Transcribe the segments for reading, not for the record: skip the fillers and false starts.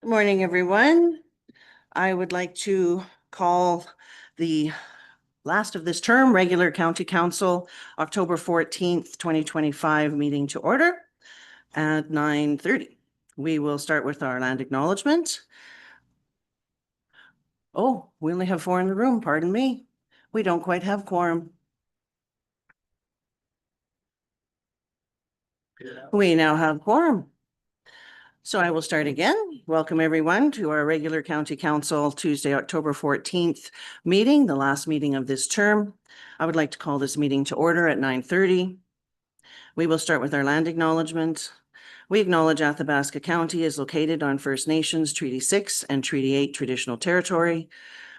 Good morning, everyone. I would like to call the last of this term, regular County Council, October 14th, 2025 meeting to order at 9:30. We will start with our land acknowledgement. Oh, we only have 4 in the room, pardon me. We don't quite have quorum. We now have quorum. So I will start again. Welcome, everyone, to our regular County Council Tuesday, October 14th meeting, the last meeting of this term. I would like to call this meeting to order at 9:30. We will start with our land acknowledgement. We acknowledge Athabasca County is located on First Nations Treaty 6 and Treaty 8 traditional territory.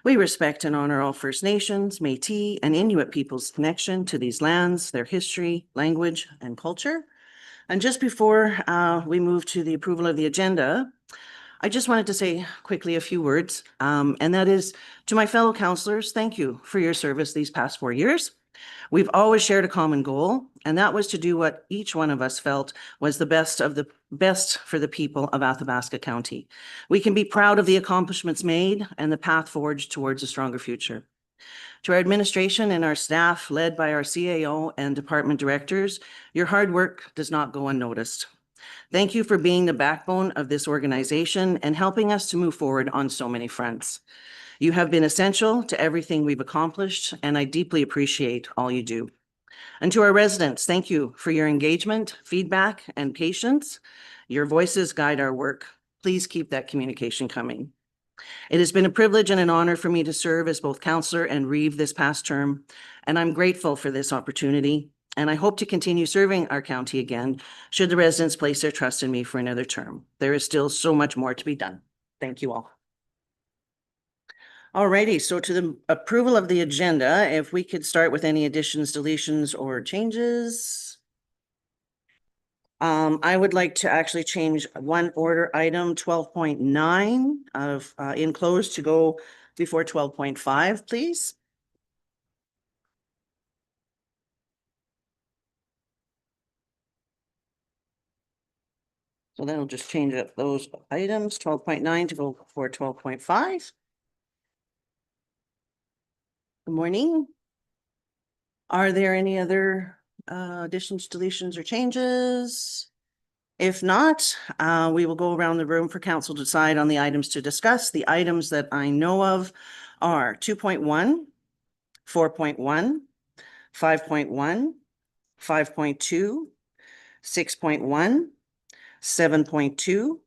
We respect and honor all First Nations, Métis, and Inuit peoples' connection to these lands, their history, language, and culture. And just before we move to the approval of the agenda, I just wanted to say quickly a few words, and that is to my fellow councillors, thank you for your service these past 4 years. We've always shared a common goal, and that was to do what each one of us felt was the best for the people of Athabasca County. We can be proud of the accomplishments made and the path forged towards a stronger future. To our administration and our staff, led by our CAO and department directors, your hard work does not go unnoticed. Thank you for being the backbone of this organization and helping us to move forward on so many fronts. You have been essential to everything we've accomplished, and I deeply appreciate all you do. And to our residents, thank you for your engagement, feedback, and patience. Your voices guide our work. Please keep that communication coming. It has been a privilege and an honor for me to serve as both councillor and reeve this past term, and I'm grateful for this opportunity. And I hope to continue serving our county again, should the residents place their trust in me for another term. There is still so much more to be done. Thank you all. Alrighty, so to the approval of the agenda, if we could start with any additions, deletions, or changes. I would like to actually change one order item 12.9 of enclosed to go before 12.5, please. So then we'll just change up those items, 12.9 to go for 12.5. Good morning. Are there any other additions, deletions, or changes? If not, we will go around the room for council to decide on the items to discuss. The items that I know of are 2.1, 4.1, 5.1, 5.2, 6.1, 7.2,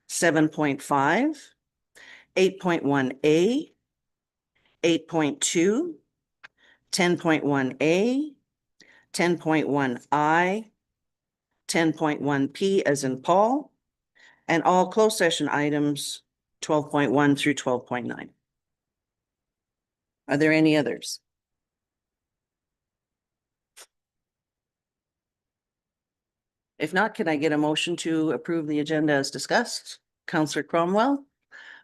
7.5, 8.1A, 8.2, 10.1A, 10.1I, 10.1P as in Paul, and all closed session items 12.1 through 12.9. Are there any others? If not, can I get a motion to approve the agenda as discussed? Councillor Cromwell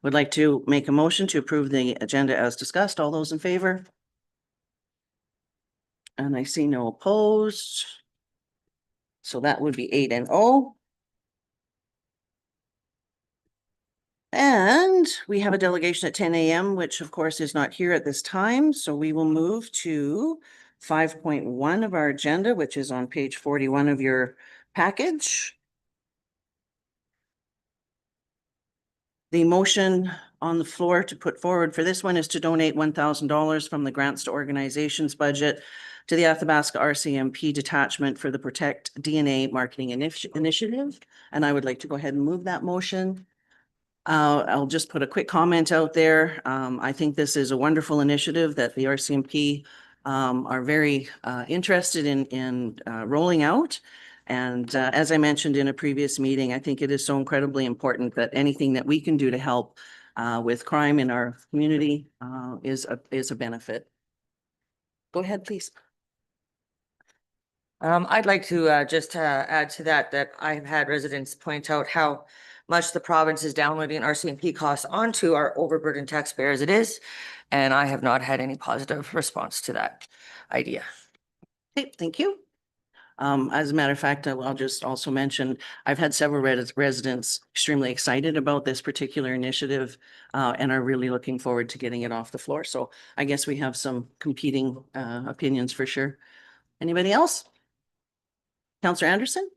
would like to make a motion to approve the agenda as discussed. All those in favor? And I see no opposed. So that would be 8-0. And we have a delegation at 10 a.m., which of course is not here at this time. So we will move to 5.1 of our agenda, which is on page 41 of your package. The motion on the floor to put forward for this one is to donate $1,000 from the grants to organizations budget to the Athabasca RCMP detachment for the Protect DNA Marketing Initiative. And I would like to go ahead and move that motion. I'll just put a quick comment out there. I think this is a wonderful initiative that the RCMP are very interested in rolling out. And as I mentioned in a previous meeting, I think it is so incredibly important that anything that we can do to help with crime in our community is a benefit. Go ahead, please. I'd like to just add to that I've had residents point out how much the province is downloading RCMP costs onto our overburdened taxpayers it is, and I have not had any positive response to that idea. Okay, thank you. As a matter of fact, I'll just also mention, I've had several residents extremely excited about this particular initiative and are really looking forward to getting it off the floor. So I guess we have some competing opinions for sure. Anybody else? Counselor Anderson?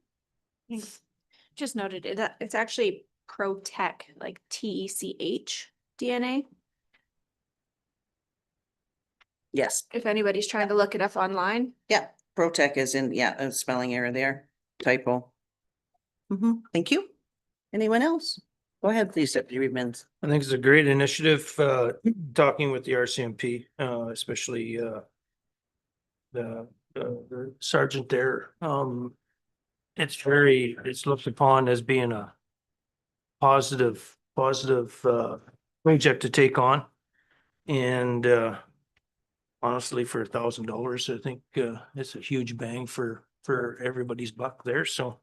Just noted it, it's actually Protech, like TECH DNA. Yes. If anybody's trying to look it up online. Yeah, Protech is in, yeah, a spelling error there, typo. Thank you. Anyone else? Go ahead, please, Deputy Reedmans. I think it's a great initiative, talking with the RCMP, especially, the sergeant there. It's looked upon as being a positive, project to take on. And, honestly, for $1,000, I think, it's a huge bang for everybody's buck there. So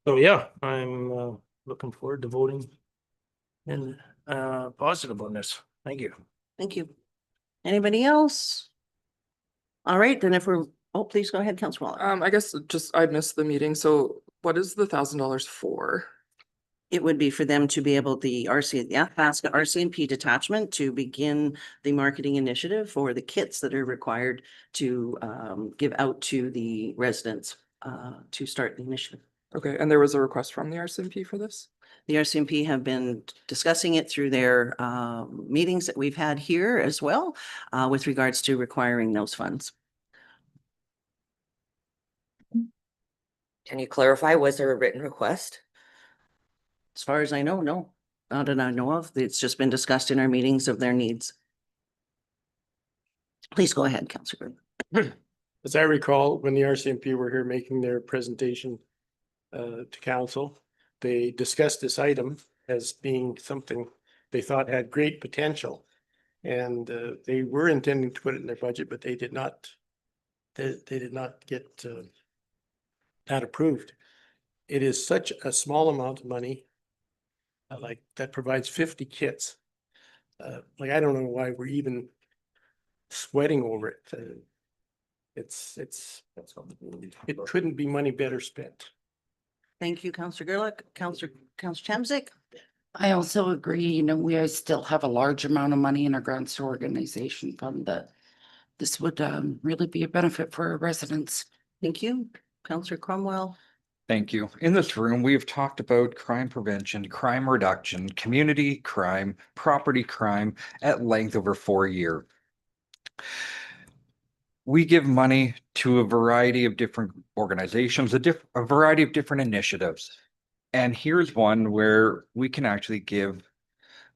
yeah, I'm, looking forward to voting and positive on this. Thank you. Thank you. Anybody else? All right, then if we're, oh, please go ahead, Councilor Waller. I guess just I missed the meeting. So what is the $1,000 for? It would be for them to be able, the Athabasca RCMP detachment to begin the marketing initiative for the kits that are required to give out to the residents to start the initiative. Okay, and there was a request from the RCMP for this? The RCMP have been discussing it through their meetings that we've had here as well with regards to requiring those funds. Can you clarify, was there a written request? As far as I know, no, not that I know of. It's just been discussed in our meetings of their needs. Please go ahead, Councillor. As I recall, when the RCMP were here making their presentation to council, they discussed this item as being something they thought had great potential. And they were intending to put it in their budget, but they did not. They did not get that approved. It is such a small amount of money, like that provides 50 kits. Like I don't know why we're even sweating over it. It couldn't be money better spent. Thank you, Councillor Gerlach. Councillor Chamzik. I also agree, we still have a large amount of money in our grants to organization fund that this would really be a benefit for our residents. Thank you. Councillor Cromwell. Thank you. In this room, we have talked about crime prevention, crime reduction, community crime, property crime at length over 4 years. We give money to a variety of different organizations, a variety of different initiatives. And here's one where we can actually give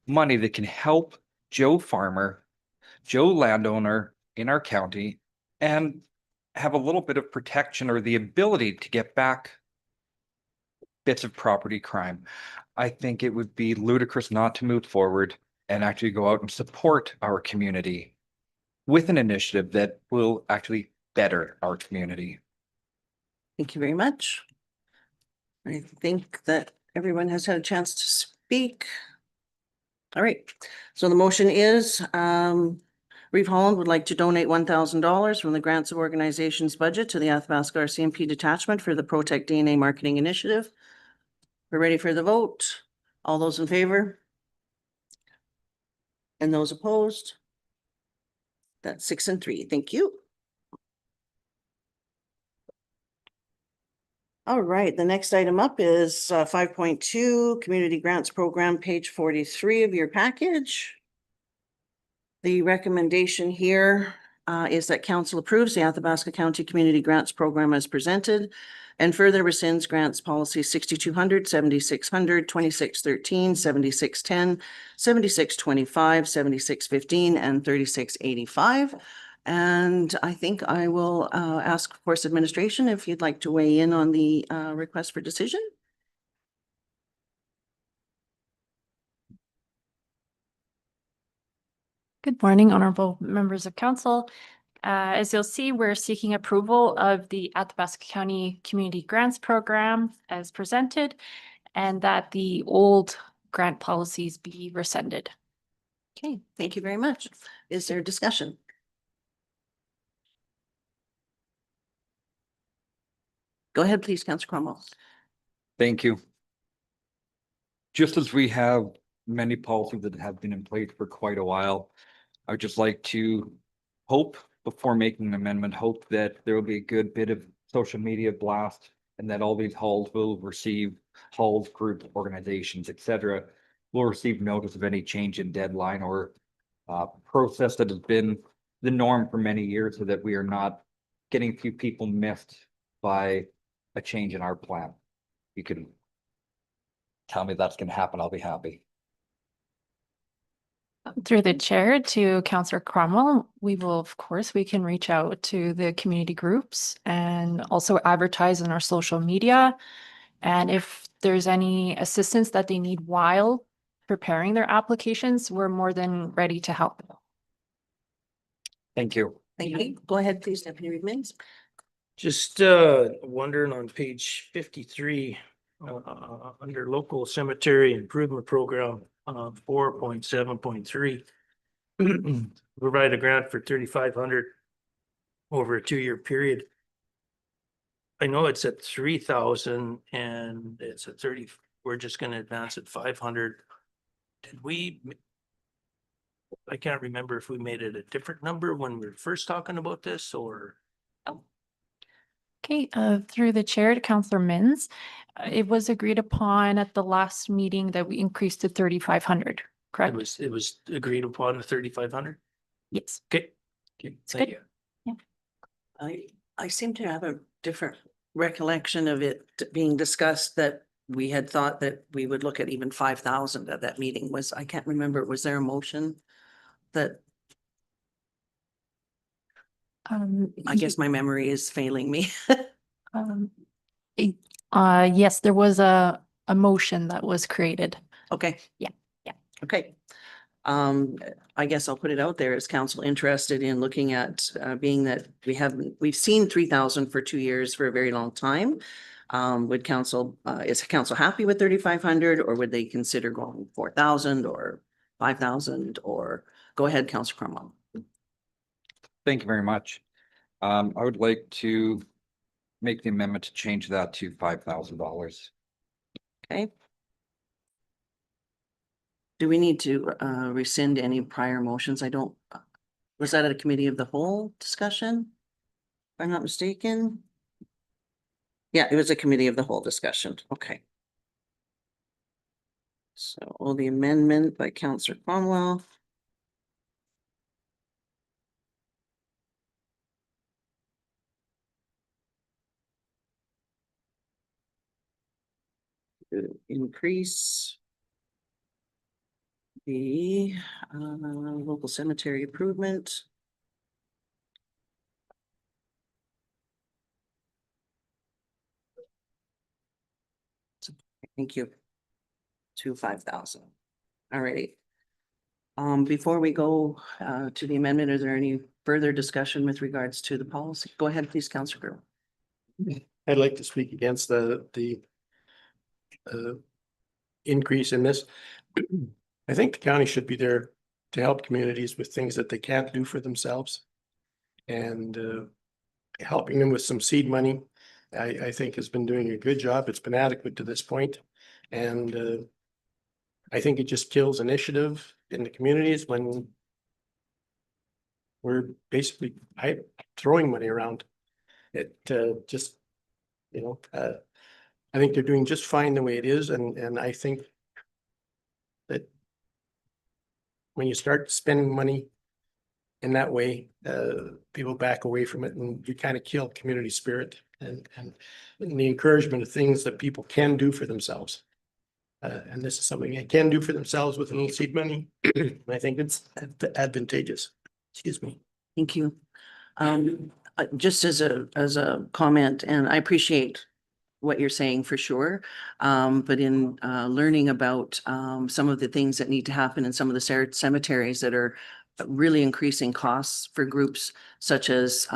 money that can help Joe Farmer, Joe landowner in our county, and have a little bit of protection or the ability to get back bits of property crime. I think it would be ludicrous not to move forward and actually go out and support our community with an initiative that will actually better our community. Thank you very much. I think that everyone has had a chance to speak. All right, so the motion is Reeve Holland would like to donate $1,000 from the Grants of Organizations budget to the Athabasca RCMP detachment for the Protech DNA marketing initiative. We're ready for the vote. All those in favor? And those opposed? That's 6 and 3. Thank you. All right, the next item up is 5.2 Community Grants Program, page 43 of your package. The recommendation here is that council approves the Athabasca County Community Grants Program as presented and further rescinds grants policy 6200, 7600, 2613, 7610, 7625, 7615, and 3685. And I think I will ask Course Administration if you'd like to weigh in on the request for decision. Good morning, honorable members of council. As you'll see, we're seeking approval of the Athabasca County Community Grants Program as presented, and that the old grant policies be rescinded. Okay, thank you very much. Is there discussion? Go ahead, please, Councillor Cromwell. Thank you. Just as we have many policies that have been in place for quite a while, I would just like to hope, before making an amendment, hope that there will be a good bit of social media blast and that all these halls will receive, halls, groups, organizations, etc., will receive notice of any change in deadline or process that has been the norm for many years, so that we are not getting a few people missed by a change in our plan. You can tell me that's gonna happen, I'll be happy. Through the chair to Councillor Cromwell, we will, of course, we can reach out to the community groups and also advertise on our social media. And if there's any assistance that they need while preparing their applications, we're more than ready to help. Thank you. Thank you. Go ahead, please, Deputy Reid Mins. Just wondering on page 53, under local cemetery improvement program, 4.7.3. Provide a grant for 3,500 over a 2-year period. I know it's at 3,000 and it's at 30, we're just gonna advance at 500. Did we? I can't remember if we made it a different number when we were first talking about this, or. Okay, through the chair to Councillor Mins, it was agreed upon at the last meeting that we increased to 3,500, correct? It was agreed upon the 3,500? Yes. Okay. Thank good. you. I seem to have a different recollection of it being discussed, that we had thought that we would look at even 5,000 at that meeting. I can't remember, was there a motion that, I guess my memory is failing me. Yes, there was a motion that was created. Okay. Yeah, yeah. Okay. I guess I'll put it out there. Is council interested in looking at, being that we've seen 3,000 for 2 years for a very long time. Would council, is council happy with 3,500, or would they consider going 4,000 or 5,000, or go ahead, Councillor Cromwell. Thank you very much. I would like to make the amendment to change that to $5,000. Okay. Do we need to rescind any prior motions? I don't, was that at a committee of the whole discussion? If I'm not mistaken? Yeah, it was a committee of the whole discussion. Okay. So the amendment by Councillor Cromwell. To increase the local cemetery improvement. Thank you. To 5,000. All righty. Before we go to the amendment, is there any further discussion with regards to the policy? Go ahead, please, Councillor Giroux. I'd like to speak against the increase in this. I think the county should be there to help communities with things that they can't do for themselves. And helping them with some seed money, I think has been doing a good job. It's been adequate to this point. And I think it just kills initiative in the communities when we're basically throwing money around. It just, you know, I think they're doing just fine the way it is, and I think that when you start spending money in that way, people back away from it, and you kind of kill community spirit and the encouragement of things that people can do for themselves. And this is something they can do for themselves with a little seed money. I think it's advantageous. Excuse me. Thank you. Just as a comment, and I appreciate what you're saying for sure. But in learning about some of the things that need to happen in some of the cemeteries that are really increasing costs for groups such as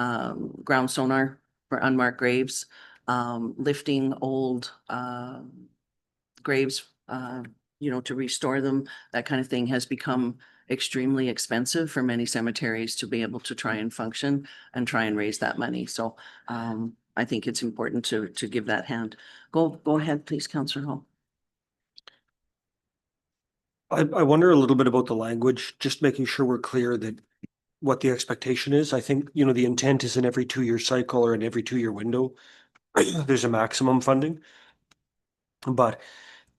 ground sonar for unmarked graves, lifting old graves, you know, to restore them, that kind of thing has become extremely expensive for many cemeteries to be able to try and function and try and raise that money. So I think it's important to give that hand. Go ahead, please, Councillor Hall. I wonder a little bit about the language, just making sure we're clear that what the expectation is. I think, you know, the intent is in every 2-year cycle or in every 2-year window, there's a maximum funding. But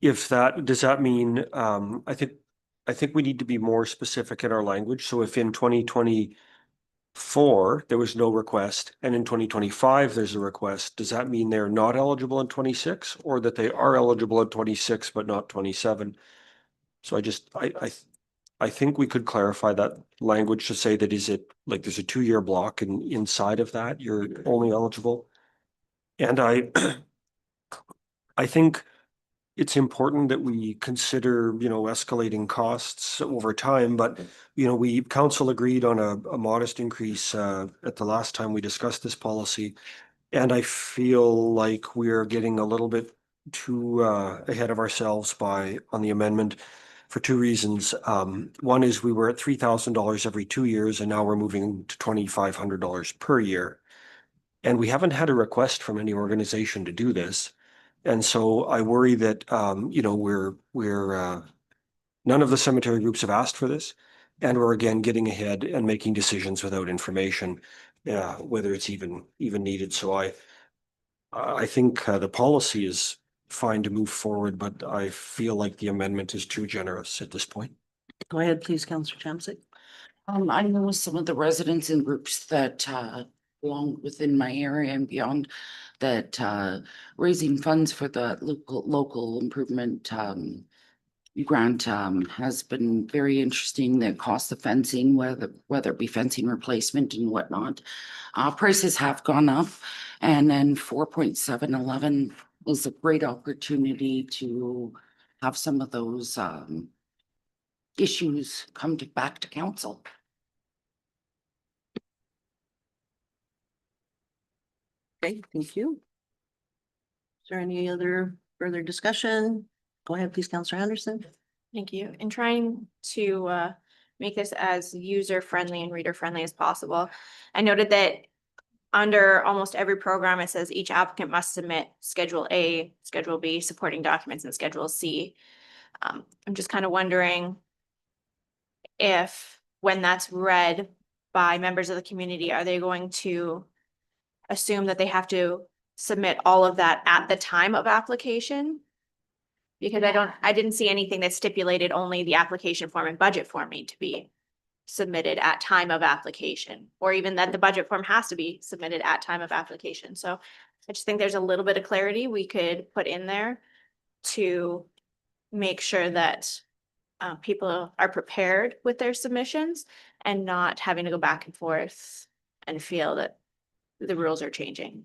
if that, does that mean, I think we need to be more specific in our language. So if in 2024 there was no request and in 2025 there's a request, does that mean they're not eligible in 26 or that they are eligible in 26 but not 27? So I think we could clarify that language to say that is it like there's a 2-year block and inside of that you're only eligible. And I think it's important that we consider, you know, escalating costs over time, but you know, council agreed on a modest increase at the last time we discussed this policy. And I feel like we're getting a little bit too ahead of ourselves on the amendment for 2 reasons. One is we were at $3,000 every 2 years, and now we're moving to $2,500 per year. And we haven't had a request from any organization to do this. And so I worry that, you know, none of the cemetery groups have asked for this. And we're again getting ahead and making decisions without information, whether it's even needed. So I think the policy is fine to move forward, but I feel like the amendment is too generous at this point. Go ahead, please, Councillor Chamsick. I know some of the residents and groups that belong within my area and beyond that raising funds for the local improvement grant has been very interesting. The cost of fencing, whether it be fencing replacement and whatnot. Prices have gone up, and then 4.711 is a great opportunity to have some of those issues come back to council. Okay, thank you. Is there any other further discussion? Go ahead, please, Councillor Anderson. Thank you. In trying to make this as user-friendly and reader-friendly as possible, I noted that under almost every program, it says each applicant must submit Schedule A, Schedule B, supporting documents, and Schedule C. I'm just kind of wondering if, when that's read by members of the community, are they going to assume that they have to submit all of that at the time of application? Because I didn't see anything that stipulated only the application form and budget form need to be submitted at time of application, or even that the budget form has to be submitted at time of application. So I just think there's a little bit of clarity we could put in there to make sure that people are prepared with their submissions and not having to go back and forth and feel that the rules are changing.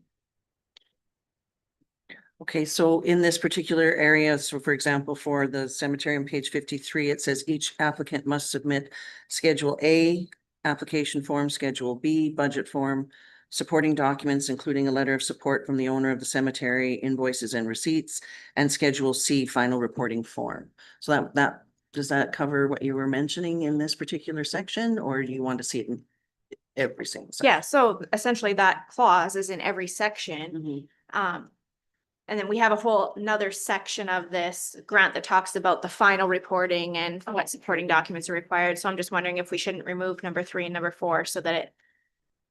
Okay, so in this particular area, so for example, for the cemetery on page 53, it says each applicant must submit Schedule A, application form, Schedule B, budget form, supporting documents, including a letter of support from the owner of the cemetery, invoices and receipts, and Schedule C, final reporting form. So that does that cover what you were mentioning in this particular section, or do you want to see it in every single section? Yeah, so essentially that clause is in every section. Mhm. And then we have a whole another section of this grant that talks about the final reporting and what supporting documents are required. So I'm just wondering if we shouldn't remove number 3 and number 4 so that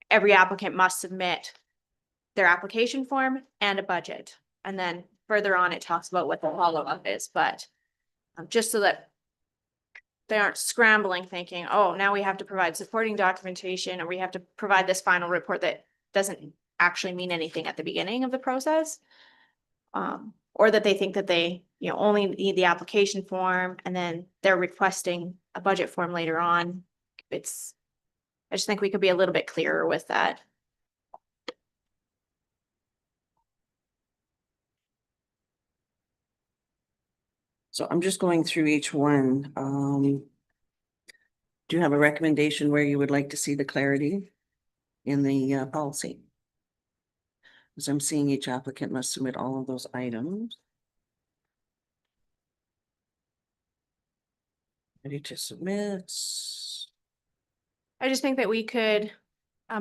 every applicant must submit their application form and a budget. And then further on, it talks about what the follow-up is, but just so that they aren't scrambling thinking, oh, now we have to provide supporting documentation or we have to provide this final report that doesn't actually mean anything at the beginning of the process. Or that they think that they, you know, only need the application form and then they're requesting a budget form later on. I just think we could be a little bit clearer with that. So I'm just going through each one. Do you have a recommendation where you would like to see the clarity in the policy? As I'm seeing each applicant must submit all of those items. Ready to submit. I just think that we could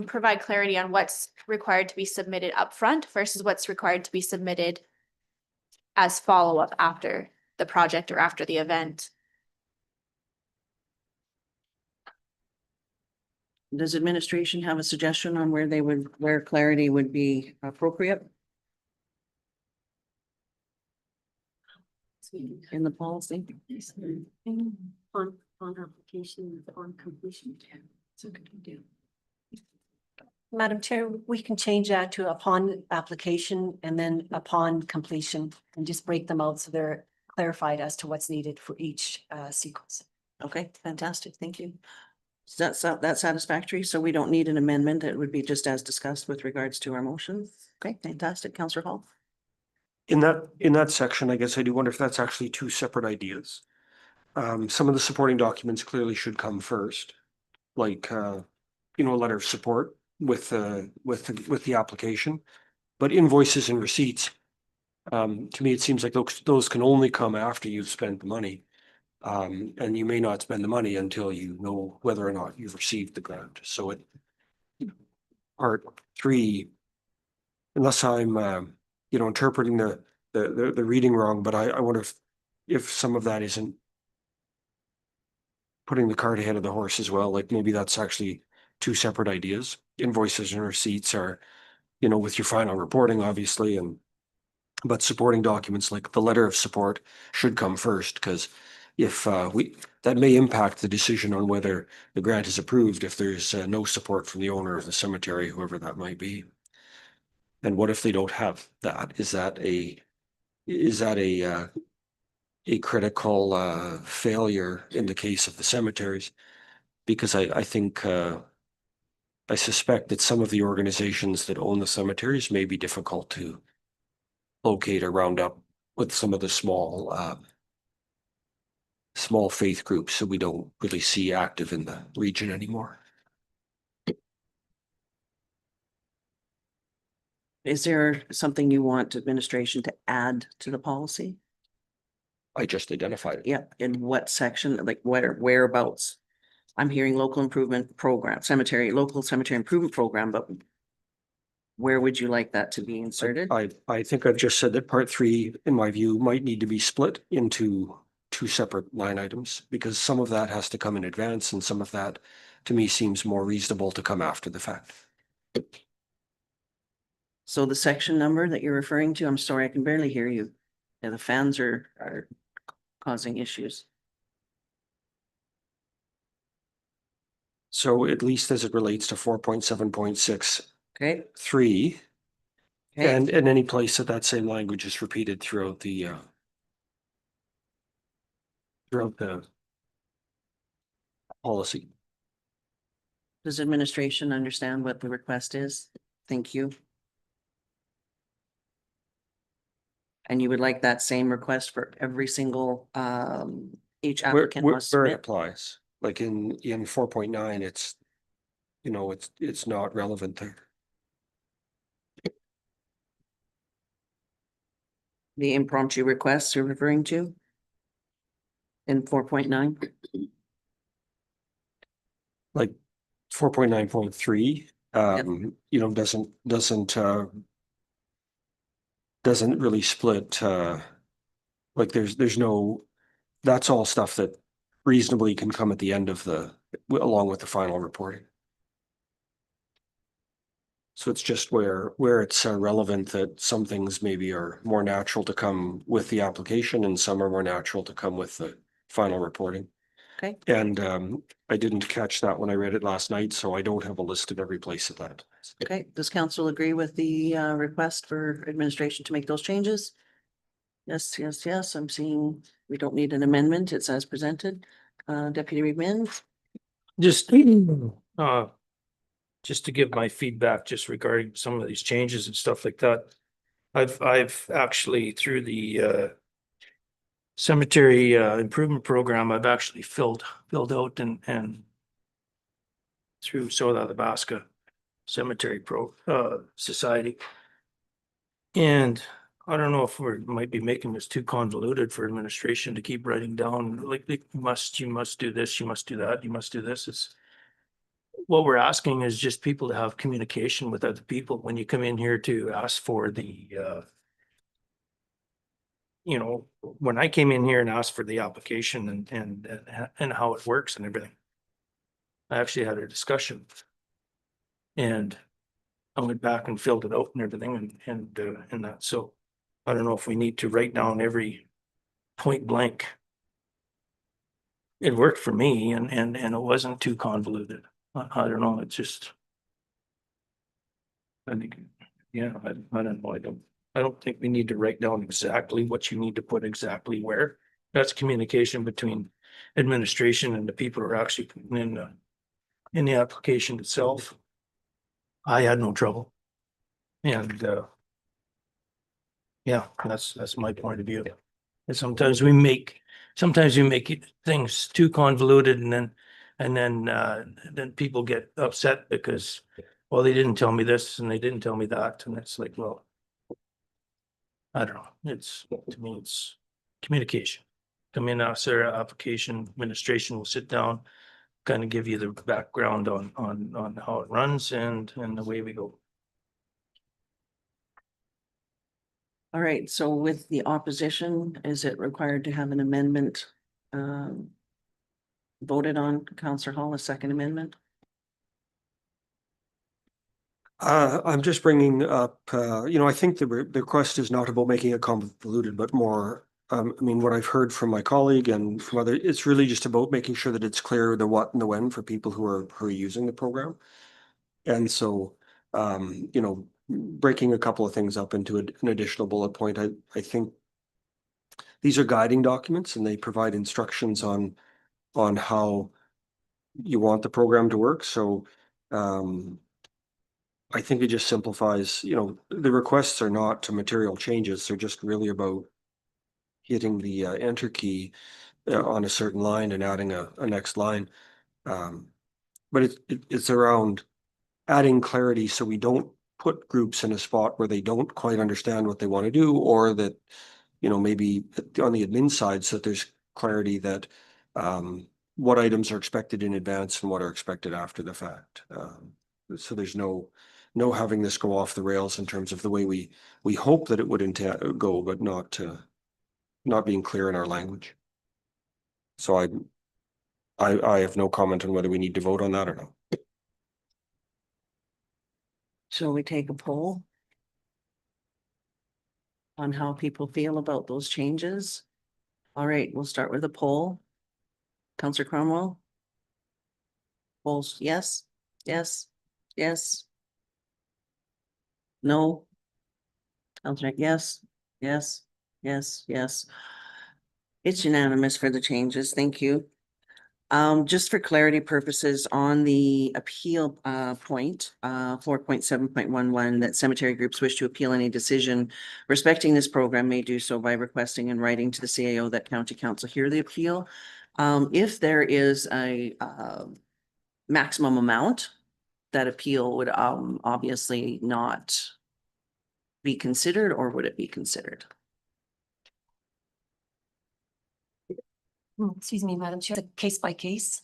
provide clarity on what's required to be submitted upfront versus what's required to be submitted as follow-up after the project or after the event. Does administration have a suggestion on where clarity would be appropriate in the policy? On application, on completion. It's a good idea. Madam Chair, we can change that to upon application and then upon completion and just break them out so they're clarified as to what's needed for each sequence. Okay, fantastic. Thank you. Is that satisfactory? So we don't need an amendment. It would be just as discussed with regards to our motion. Okay, fantastic. Councillor Hall. In that section, I guess I do wonder if that's actually two separate ideas. Some of the supporting documents clearly should come first, like, a letter of support with the application. But invoices and receipts, to me, it seems like those can only come after you've spent the money. And you may not spend the money until you know whether or not you've received the grant. So part 3, unless I'm, interpreting the reading wrong, but I wonder if some of that isn't putting the cart ahead of the horse as well. Like maybe that's actually two separate ideas. Invoices and receipts are, with your final reporting, obviously, but supporting documents like the letter of support should come first, because if that may impact the decision on whether the grant is approved if there's no support from the owner of the cemetery, whoever that might be. And what if they don't have that? Is that a critical failure in the case of the cemeteries? Because I think I suspect that some of the organizations that own the cemeteries may be difficult to locate or round up with some of the small faith groups that we don't really see active in the region anymore. Is there something you want administration to add to the policy? I just identified it. Yeah, in what section, like whereabouts? I'm hearing local improvement program, local cemetery improvement program, but where would you like that to be inserted? I think I've just said that part 3, in my view, might need to be split into 2 separate line items, because some of that has to come in advance and some of that to me seems more reasonable to come after the fact. So the section number that you're referring to, I'm sorry, I can barely hear you. Yeah, the fans are causing issues. So at least as it relates to 4.7.6. Okay. 3, Okay. and in any place that same language is repeated throughout the policy. Does administration understand what the request is? Thank you. And you would like that same request for every single, each applicant must Where it submit? applies, like in 4.9, it's, it's not relevant there. The impromptu requests you're referring to? In 4.9? Like 4.9.3, doesn't really split, like there's no, that's all stuff that reasonably can come at the end of along with the final reporting. So it's just where it's relevant that some things maybe are more natural to come with the application and some are more natural to come with the final reporting. Okay. And I didn't catch that when I read it last night, so I don't have a list of every place of that. Okay, does council agree with the request for administration to make those changes? Yes, yes, yes, I'm seeing we don't need an amendment. It's as presented. Deputy Reed. Just to give my feedback just regarding some of these changes and stuff like that. I've actually through the cemetery improvement program, I've actually filled out and through South Athabasca Cemetery Society. And I don't know if we might be making this too convoluted for administration to keep writing down, like you must do this, you must do that, you must do this. what we're asking is just people to have communication with other people when you come in here to ask for the, you know, when I came in here and asked for the application and how it works and everything. I actually had a discussion. And I went back and filled it out and everything and that, so I don't know if we need to write down every point blank. It worked for me and it wasn't too convoluted. I don't know, it's just. I think, yeah, I don't know, I don't think we need to write down exactly what you need to put exactly where. That's communication between administration and the people who are actually putting in the application itself. I had no trouble. And yeah, that's my point of view. And sometimes we make things too convoluted and then people get upset because, well, they didn't tell me this and they didn't tell me that. And it's like, well, I don't know. To me, it's communication. Come in, ask their application, administration will sit down, kind of give you the background on how it runs and away we go. All right, so with the opposition, is it required to have an amendment voted on, Councillor Hall, a second amendment? I'm just bringing up, I think the request is not about making it convoluted, but more, I mean, what I've heard from my colleague and from other, it's really just about making sure that it's clear the what and the when for people who are using the program. And so, breaking a couple of things up into an additional bullet point, I think these are guiding documents and they provide instructions on how you want the program to work. So, I think it just simplifies, the requests are not to material changes. They're just really about hitting the enter key on a certain line and adding a next line. But it's around adding clarity so we don't put groups in a spot where they don't quite understand what they want to do, or that, maybe on the admin side, so that there's clarity that what items are expected in advance and what are expected after the fact. So there's no having this go off the rails in terms of the way we hope that it would go, but not being clear in our language. So I have no comment on whether we need to vote on that or not. Shall we take a poll on how people feel about those changes? All right, we'll start with a poll. Councillor Cromwell? Polls, yes, yes, yes. No. Councillor, yes, yes, yes, yes. It's unanimous for the changes. Thank you. Just for clarity purposes on the appeal point, 4.7.11, that cemetery groups wish to appeal any decision respecting this program may do so by requesting in writing to the CAO that county council hear the appeal. If there is a maximum amount, that appeal would obviously not be considered, or would it be considered? Excuse me, Madam Chair, case by case,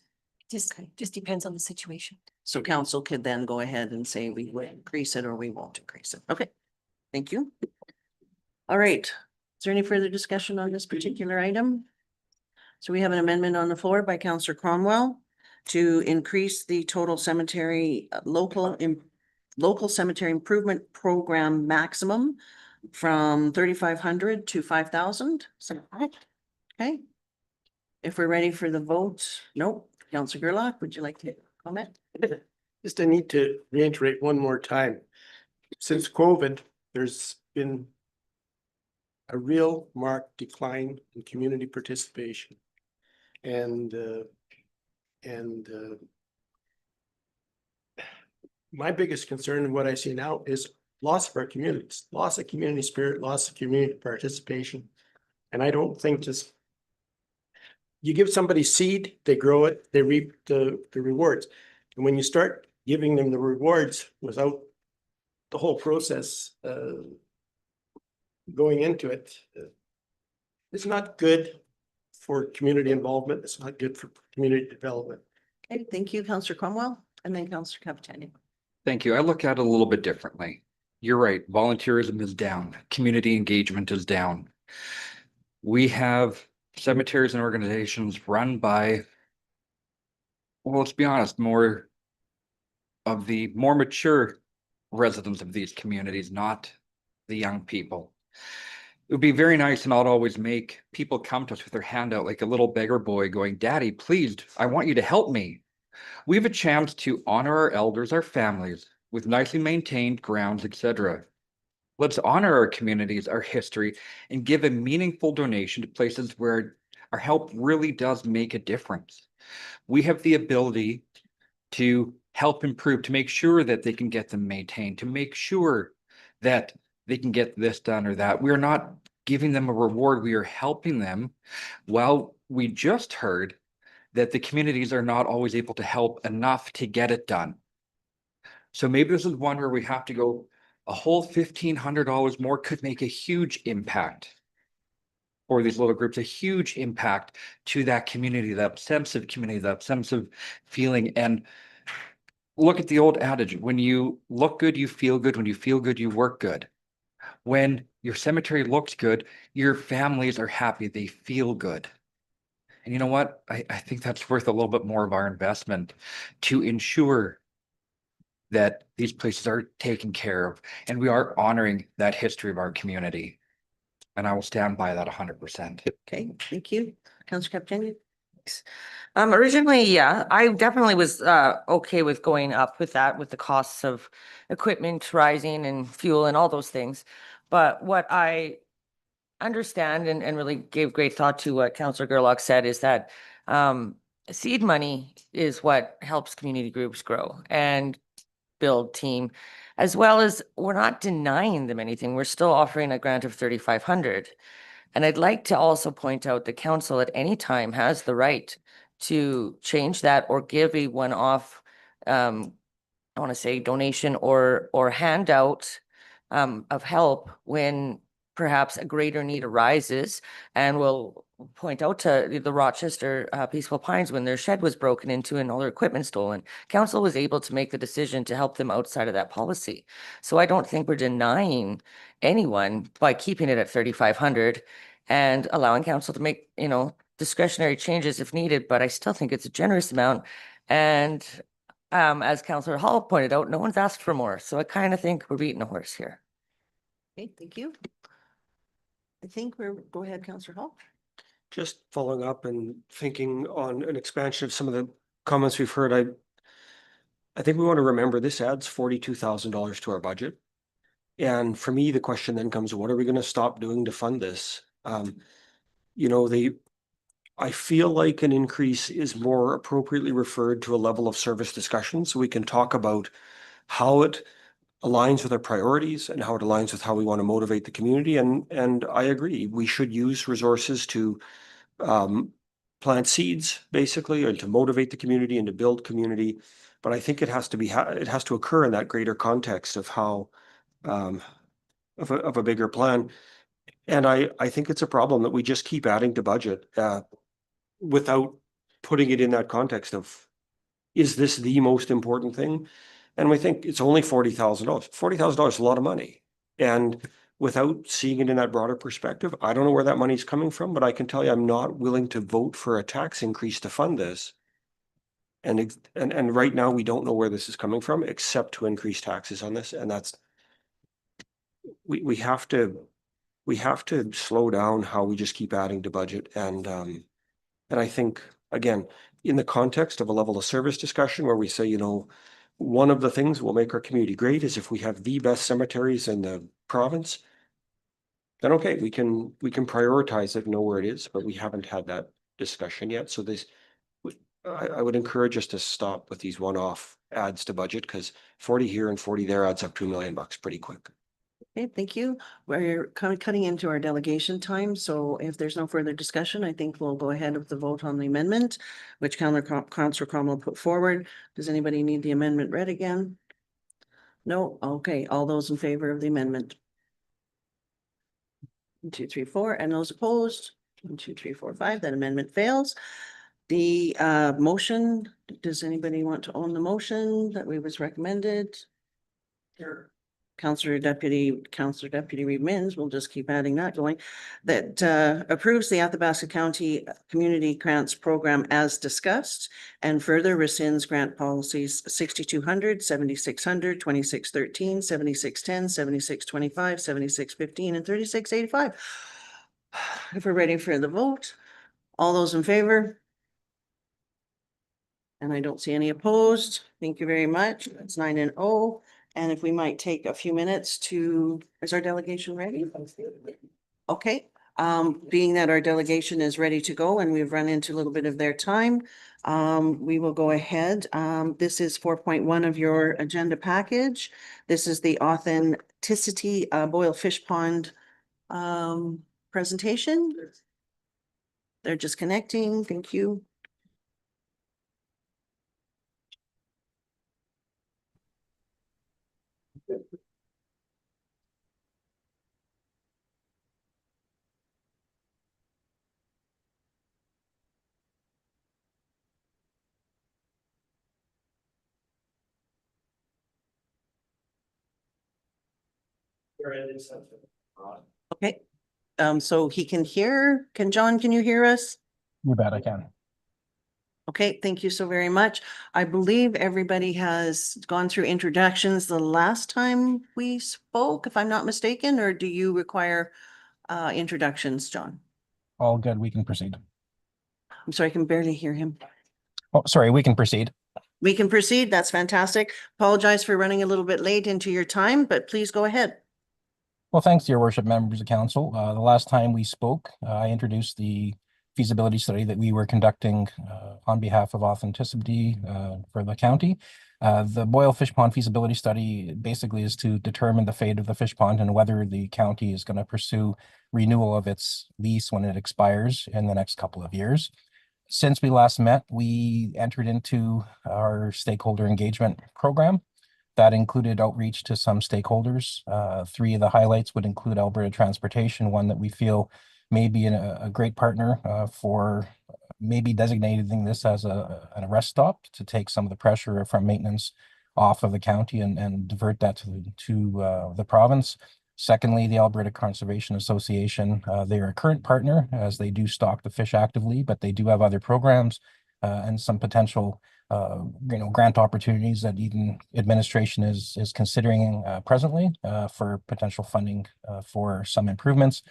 just depends on the situation. So council could then go ahead and say we will increase it or we won't increase it. Okay, thank you. All right, is there any further discussion on this particular item? So we have an amendment on the floor by Councillor Cromwell to increase the total cemetery local cemetery improvement program maximum from 3,500 to 5,000. Okay. If we're ready for the vote, nope. Councillor Gerlach, would you like to comment? Just I need to reiterate one more time. Since COVID, there's been a real marked decline in community participation. And my biggest concern in what I see now is loss of our communities, loss of community spirit, loss of community participation. And I don't think just you give somebody seed, they grow it, they reap the rewards. And when you start giving them the rewards without the whole process going into it, it's not good for community involvement. It's not good for community development. Okay, thank you, Councillor Cromwell. and then Councillor Kapitani. Thank you. I look at it a little bit differently. You're right. Volunteerism is down. Community engagement is down. We have cemeteries and organizations run by, well, let's be honest, more of the more mature residents of these communities, not the young people. It would be very nice to not always make people come to us with their hand out like a little beggar boy going, "Daddy, please, I want you to help me." We have a chance to honor our elders, our families, with nicely maintained grounds, etc. Let's honor our communities, our history, and give a meaningful donation to places where our help really does make a difference. We have the ability to help improve, to make sure that they can get them maintained, to make sure that they can get this done or that. We're not giving them a reward. We are helping them. Well, we just heard that the communities are not always able to help enough to get it done. So maybe this is one where we have to go a whole $1,500 more could make a huge impact for these little groups, a huge impact to that community, that sense of community, that sense of feeling. And look at the old adage, when you look good, you feel good. When you feel good, you work good. When your cemetery looks good, your families are happy, they feel good. And you know what? I think that's worth a little bit more of our investment to ensure that these places are taken care of and we are honoring that history of our community. And I will stand by that 100%. Okay, thank you. Councillor Kapitani. Originally, yeah, I definitely was okay with going up with that, with the costs of equipment rising and fuel and all those things. But what I understand and really gave great thought to what Councillor Gerlach said is that seed money is what helps community groups grow and build team, as well as we're not denying them anything. We're still offering a grant of 3,500. And I'd like to also point out the council at any time has the right to change that or give a one-off, I want to say donation or handout of help when perhaps a greater need arises. And we'll point out to the Rochester Peaceful Pines when their shed was broken into and all their equipment stolen. Council was able to make the decision to help them outside of that policy. So I don't think we're denying anyone by keeping it at 3,500 and allowing council to make, discretionary changes if needed, but I still think it's a generous amount. And as Councillor Hall pointed out, no one's asked for more. So I kind of think we're beating a horse here. Okay, thank you. I think go ahead, Councillor Hall. Just following up and thinking on an expansion of some of the comments we've heard, I think we want to remember this adds $42,000 to our budget. And for me, the question then comes, what are we going to stop doing to fund this? I feel like an increase is more appropriately referred to a level of service discussion, so we can talk about how it aligns with our priorities and how it aligns with how we want to motivate the community. And I agree, we should use resources to plant seeds, basically, and to motivate the community and to build community. But I think it has to occur in that greater context of how of a bigger plan. And I think it's a problem that we just keep adding to budget without putting it in that context of, is this the most important thing? And we think it's only $40,000. $40,000 is a lot of money. And without seeing it in that broader perspective, I don't know where that money's coming from, but I can tell you I'm not willing to vote for a tax increase to fund this. And right now we don't know where this is coming from except to increase taxes on this. And that's, we have to slow down how we just keep adding to budget. And I think, again, in the context of a level of service discussion where we say, one of the things will make our community great is if we have the best cemeteries in the province, then okay, we can prioritize it, know where it is, but we haven't had that discussion yet. So I would encourage us to stop with these one-off adds to budget, because 40 here and 40 there adds up to $1 million pretty quick. Okay, thank you. We're kind of cutting into our delegation time, so if there's no further discussion, I think we'll go ahead with the vote on the amendment, which Councillor Cromwell put forward. Does anybody need the amendment read again? No? Okay, all those in favor of the amendment? 1, 2, 3, 4, and those opposed? 1, 2, 3, 4, 5. That amendment fails. The motion, does anybody want to own the motion that we was recommended? Sure. Counselor Deputy Reed Mins, we'll just keep adding that going, that approves the Athabasca County Community Grants Program as discussed and further rescinds grant policies 6,200, 7,600, 2,613, 7,610, 7,625, 7,615, and 3,685. If we're ready for the vote, all those in favor? And I don't see any opposed. Thank you very much. That's 9-0. And if we might take a few minutes to, is our delegation ready? Okay, being that our delegation is ready to go and we've run into a little bit of their time, we will go ahead. This is 4.1 of your agenda package. This is the Authenticity Boyle Fish Pond presentation. They're just connecting. Thank you. Okay, so he can hear. John, can you hear us? You bet I can. Okay, thank you so very much. I believe everybody has gone through introductions the last time we spoke, if I'm not mistaken, or do you require introductions, John? All good. We can proceed. I'm sorry, I can barely hear him. Oh, sorry. We can proceed. We can proceed. That's fantastic. Apologize for running a little bit late into your time, but please go ahead. Well, thanks, your worship, members of council. The last time we spoke, I introduced the feasibility study that we were conducting on behalf of Authenticity for the county. The Boyle Fish Pond feasibility study basically is to determine the fate of the fish pond and whether the county is going to pursue renewal of its lease when it expires in the next couple of years. Since we last met, we entered into our stakeholder engagement program. That included outreach to some stakeholders. 3 of the highlights would include Alberta Transportation, one that we feel may be a great partner for maybe designating this as an arrest stop to take some of the pressure from maintenance off of the county and divert that to the province. Secondly, the Alberta Conservation Association, they are a current partner as they do stock the fish actively, but they do have other programs and some potential grant opportunities that Eden administration is considering presently for potential funding for some improvements.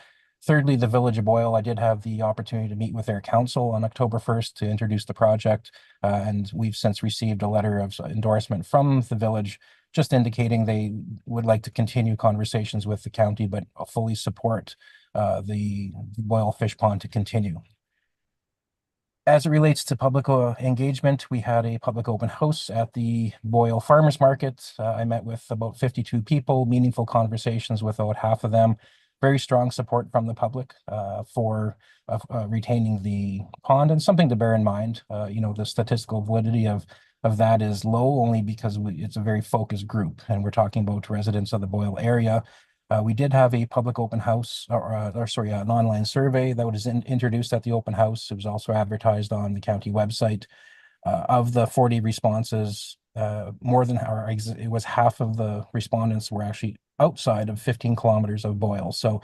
Thirdly, the Village of Boyle, I did have the opportunity to meet with their council on October 1st to introduce the project. And we've since received a letter of endorsement from the village, just indicating they would like to continue conversations with the county, but fully support the Boyle Fish Pond to continue. As it relates to public engagement, we had a public open house at the Boyle Farmers Market. I met with about 52 people, meaningful conversations with about half of them. Very strong support from the public for retaining the pond, and something to bear in mind. The statistical validity of that is low only because it's a very focused group, and we're talking about residents of the Boyle area. We did have a public open house, an online survey that was introduced at the open house. It was also advertised on the county website. Of the 40 responses, it was half of the respondents were actually outside of 15 kilometers of Boyle. So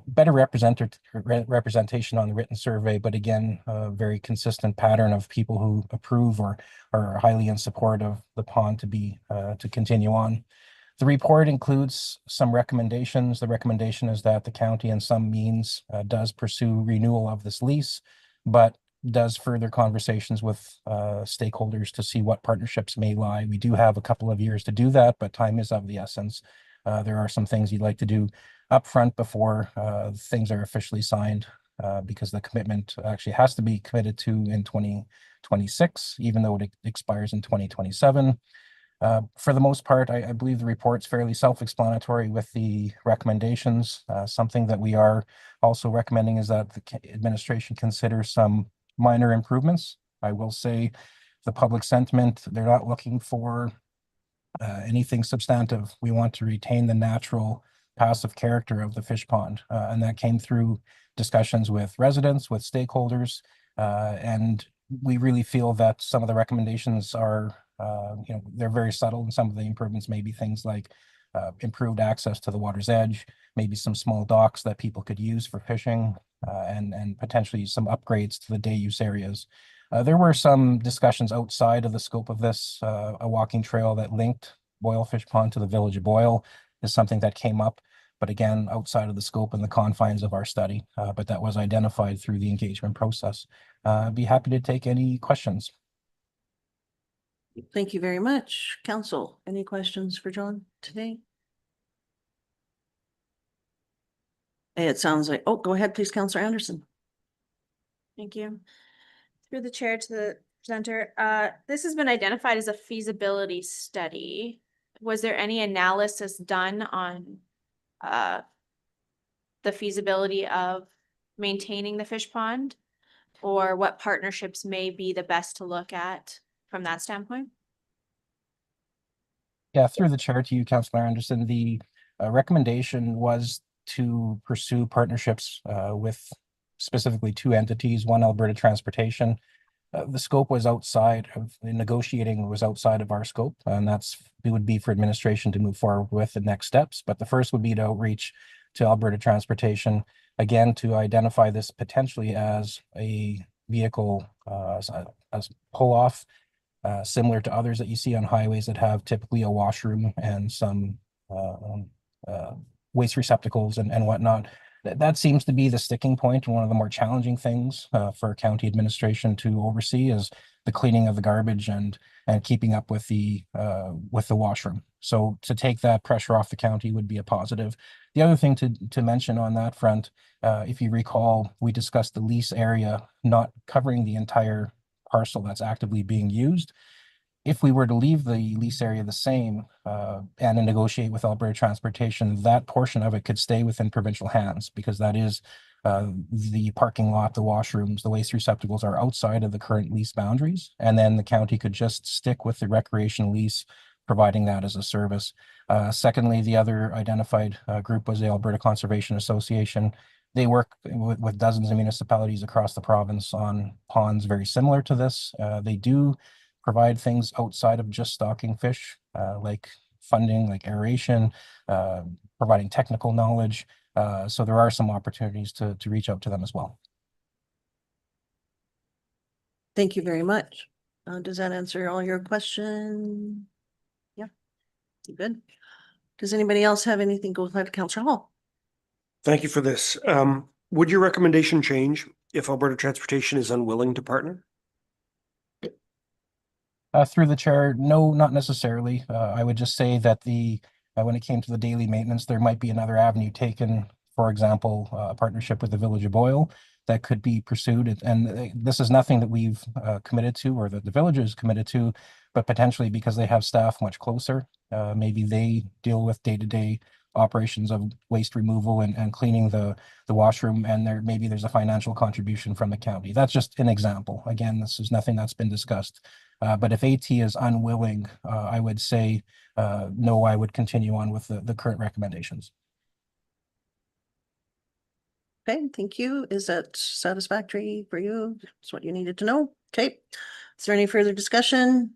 better representation on the written survey, but again, a very consistent pattern of people who approve or are highly in support of the pond to continue on. The report includes some recommendations. The recommendation is that the county in some means does pursue renewal of this lease, but does further conversations with stakeholders to see what partnerships may lie. We do have a couple of years to do that, but time is of the essence. There are some things you'd like to do upfront before things are officially signed, because the commitment actually has to be committed to in 2026, even though it expires in 2027. For the most part, I believe the report's fairly self-explanatory with the recommendations. Something that we are also recommending is that the administration consider some minor improvements. I will say the public sentiment, they're not looking for anything substantive. We want to retain the natural passive character of the fish pond. And that came through discussions with residents, with stakeholders, and we really feel that some of the recommendations are, they're very subtle, and some of the improvements may be things like improved access to the water's edge, maybe some small docks that people could use for fishing, and potentially some upgrades to the day use areas. There were some discussions outside of the scope of this. A walking trail that linked Boyle Fish Pond to the village of Boyle is something that came up, but again, outside of the scope and the confines of our study, but that was identified through the engagement process. I'd be happy to take any questions. Thank you very much. Council, any questions for John today? It sounds like, oh, go ahead, please, Councillor Anderson. Thank you. Through the chair to the presenter, this has been identified as a feasibility study. Was there any analysis done on the feasibility of maintaining the fish pond? Or what partnerships may be the best to look at from that standpoint? Yeah, through the chair to you, Councillor Anderson, the recommendation was to pursue partnerships with specifically two entities, one Alberta Transportation. The scope was outside of, the negotiating was outside of our scope, and it would be for administration to move forward with the next steps. But the first would be to outreach to Alberta Transportation, again, to identify this potentially as a vehicle, as pull-off, similar to others that you see on highways that have typically a washroom and some waste receptacles and whatnot. That seems to be the sticking point, and one of the more challenging things for county administration to oversee is the cleaning of the garbage and keeping up with the washroom. So to take that pressure off the county would be a positive. The other thing to mention on that front, if you recall, we discussed the lease area not covering the entire parcel that's actively being used. If we were to leave the lease area the same and negotiate with Alberta Transportation, that portion of it could stay within provincial hands, because that is the parking lot, the washrooms, the waste receptacles are outside of the current lease boundaries. And then the county could just stick with the recreation lease, providing that as a service. Secondly, the other identified group was the Alberta Conservation Association. They work with dozens of municipalities across the province on ponds very similar to this. They do provide things outside of just stocking fish, like funding, like aeration, providing technical knowledge. So there are some opportunities to reach out to them as well. Thank you very much. Does that answer all your question? Yeah, you good? Does anybody else have anything? Go ahead, Councillor Hall. Thank you for this. Would your recommendation change if Alberta Transportation is unwilling to partner? Through the chair, no, not necessarily. I would just say that when it came to the daily maintenance, there might be another avenue taken. For example, a partnership with the Village of Boyle that could be pursued. And this is nothing that we've committed to or that the village is committed to, but potentially because they have staff much closer, maybe they deal with day-to-day operations of waste removal and cleaning the washroom, and maybe there's a financial contribution from the county. That's just an example. Again, this is nothing that's been discussed. But if AT is unwilling, I would say, no, I would continue on with the current recommendations. Okay, thank you. Is that satisfactory for you? That's what you needed to know. Okay. Is there any further discussion?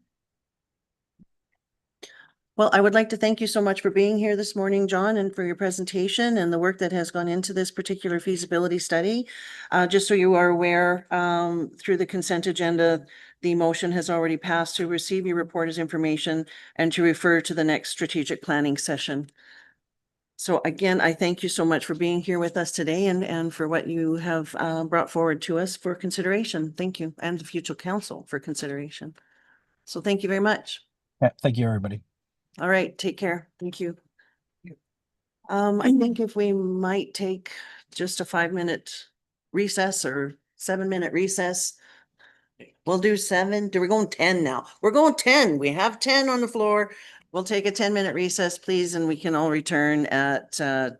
Well, I would like to thank you so much for being here this morning, John, and for your presentation and the work that has gone into this particular feasibility study. Just so you are aware, through the consent agenda, the motion has already passed to receive your report as information and to refer to the next strategic planning session. So again, I thank you so much for being here with us today and for what you have brought forward to us for consideration. Thank you, and the future council for consideration. So thank you very much. Yeah, thank you, everybody. All right, take care. Thank you. I think if we might take just a 5-minute recess or 7-minute recess. We'll do 7. We're going 10 now. We're going 10. We have 10 on the floor. We'll take a 10-minute recess, please, and we can all return at 10:24.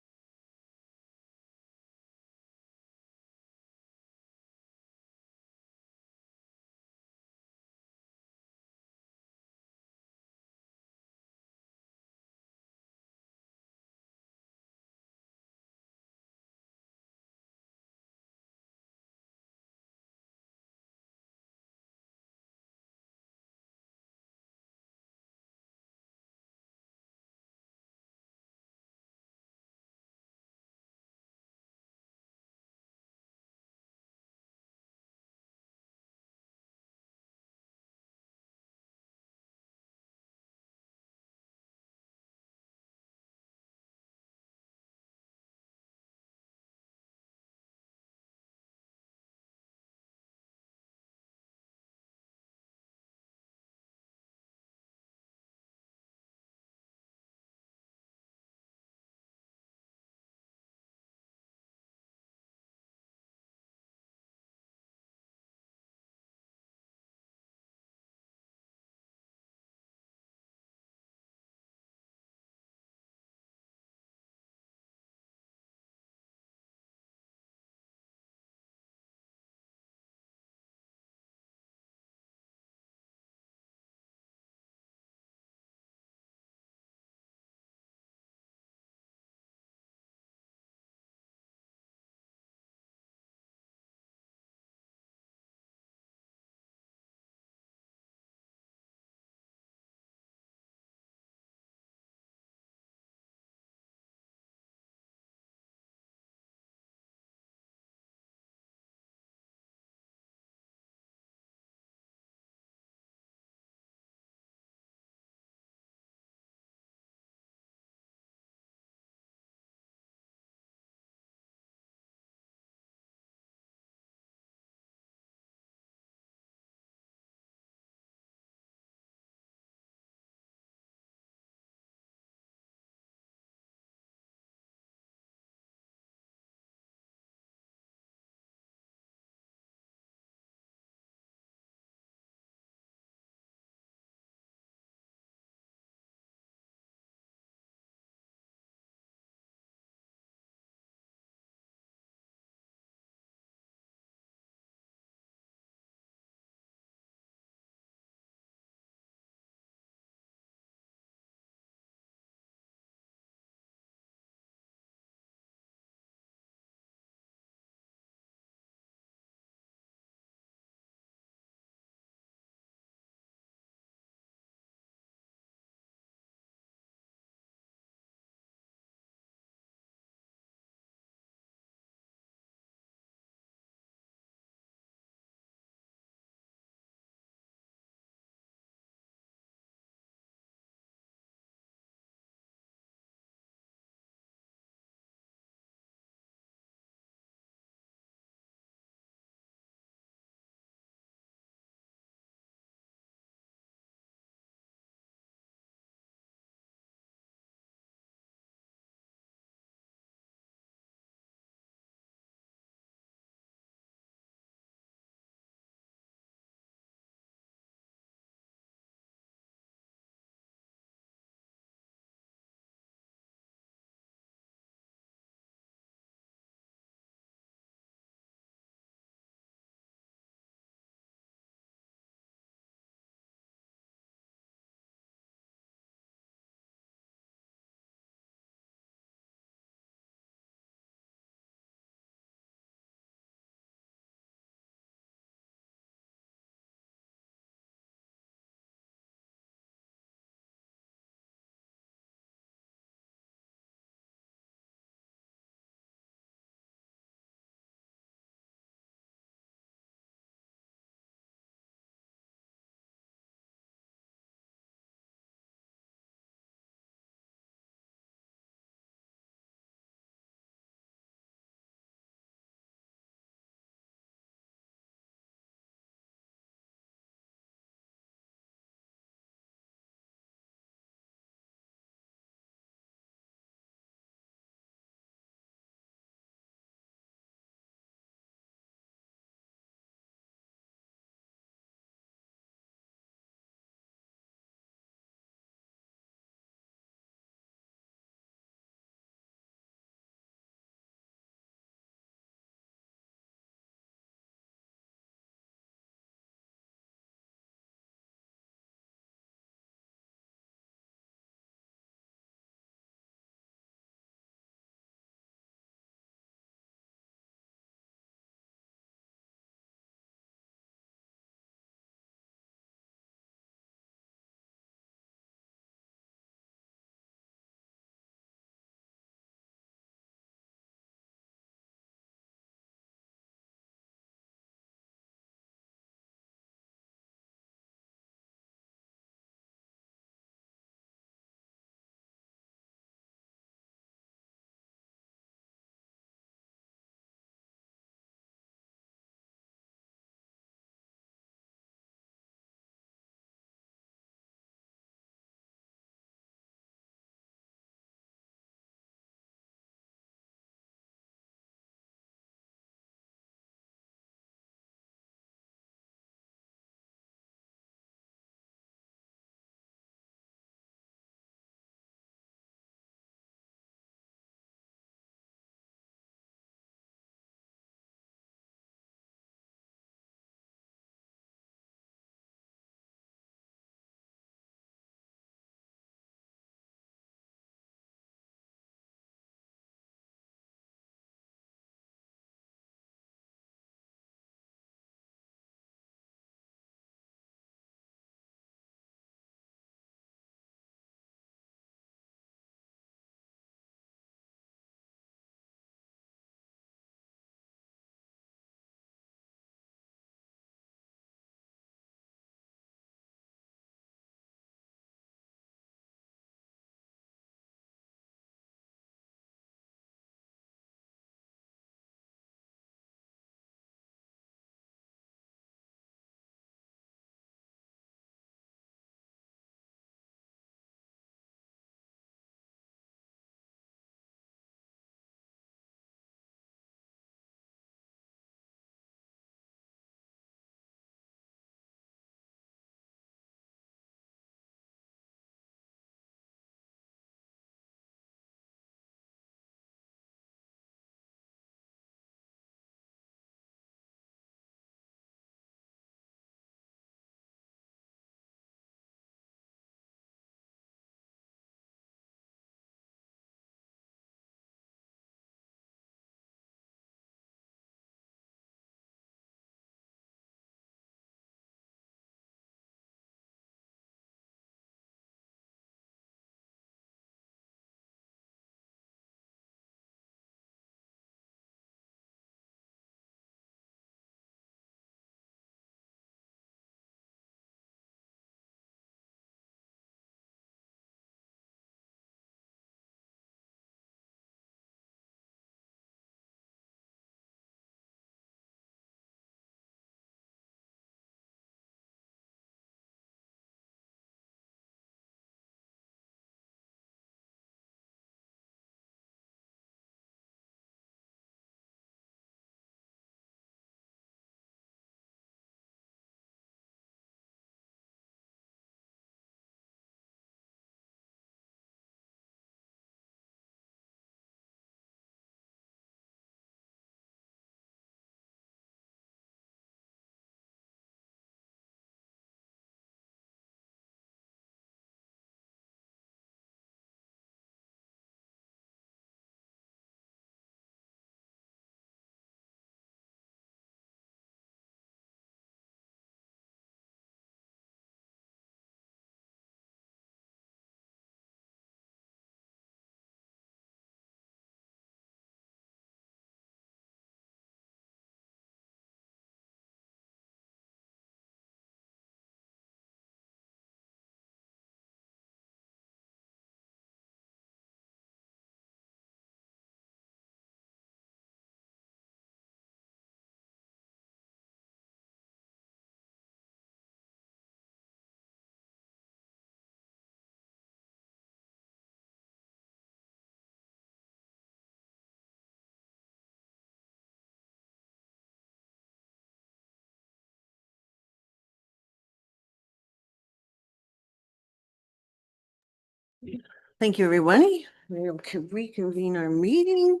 Thank you, everybody. We'll reconvene our meeting.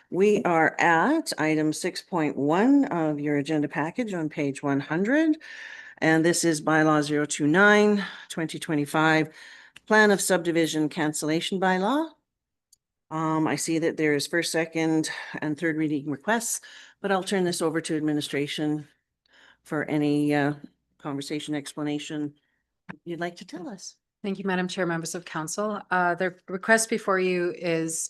We are at item 6.1 of your agenda package on page 100. And this is bylaw 029, 2025, plan of subdivision cancellation bylaw. I see that there is first, second, and third reading requests, but I'll turn this over to administration for any conversation explanation you'd like to tell us. Thank you, Madam Chair, members of council. The request before you is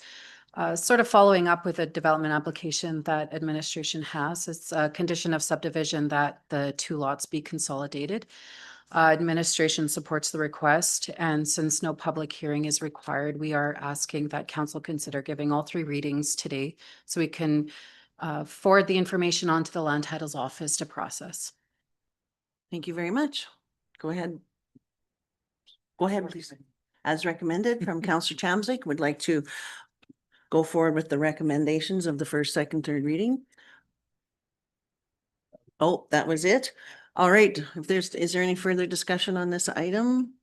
sort of following up with a development application that administration has. It's a condition of subdivision that the two lots be consolidated. Administration supports the request, and since no public hearing is required, we are asking that council consider giving all three readings today so we can forward the information on to the land titles office to process. Thank you very much. Go ahead. Go ahead, please. As recommended from Councillor Chamzik, would like to go forward with the recommendations of the first, second, third reading. Oh, that was it. All right. Is there any further discussion on this item?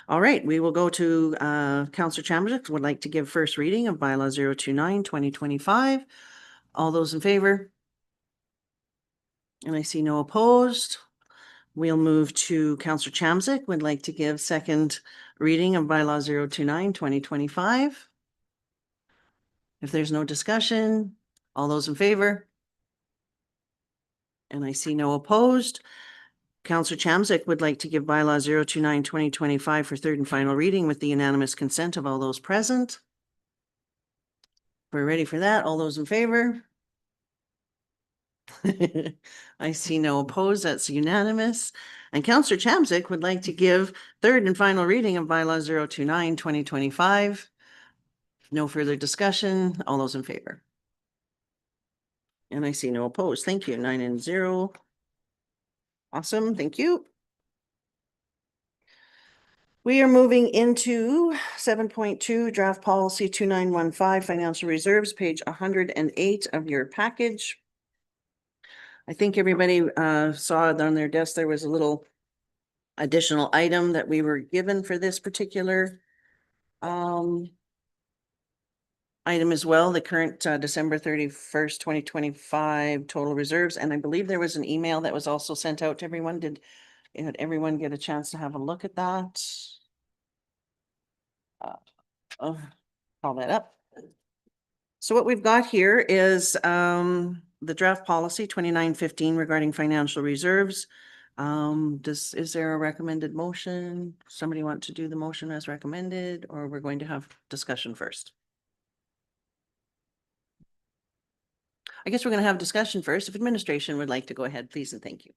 All right, we will go to Councillor Chamzik, would like to give first reading of bylaw 029, 2025. All those in favor? And I see no opposed. We'll move to Councillor Chamzik, would like to give second reading of bylaw 029, 2025. If there's no discussion, all those in favor? And I see no opposed. Councillor Chamzik would like to give bylaw 029, 2025 for third and final reading with the unanimous consent of all those present. We're ready for that. All those in favor? I see no opposed. That's unanimous. And Councillor Chamzik would like to give third and final reading of bylaw 029, 2025. No further discussion. All those in favor? And I see no opposed. Thank you. 9-0. Awesome. Thank you. We are moving into 7.2 draft policy 2915 financial reserves, page 108 of your package. I think everybody saw it on their desk. There was a little additional item that we were given for this particular item as well, the current December 31st, 2025 total reserves. And I believe there was an email that was also sent out to everyone. Did everyone get a chance to have a look at that? Call that up. So what we've got here is the draft policy 2915 regarding financial reserves. Is there a recommended motion? Somebody want to do the motion as recommended, or we're going to have discussion first? I guess we're going to have discussion first. If administration would like to go ahead, please, and thank you.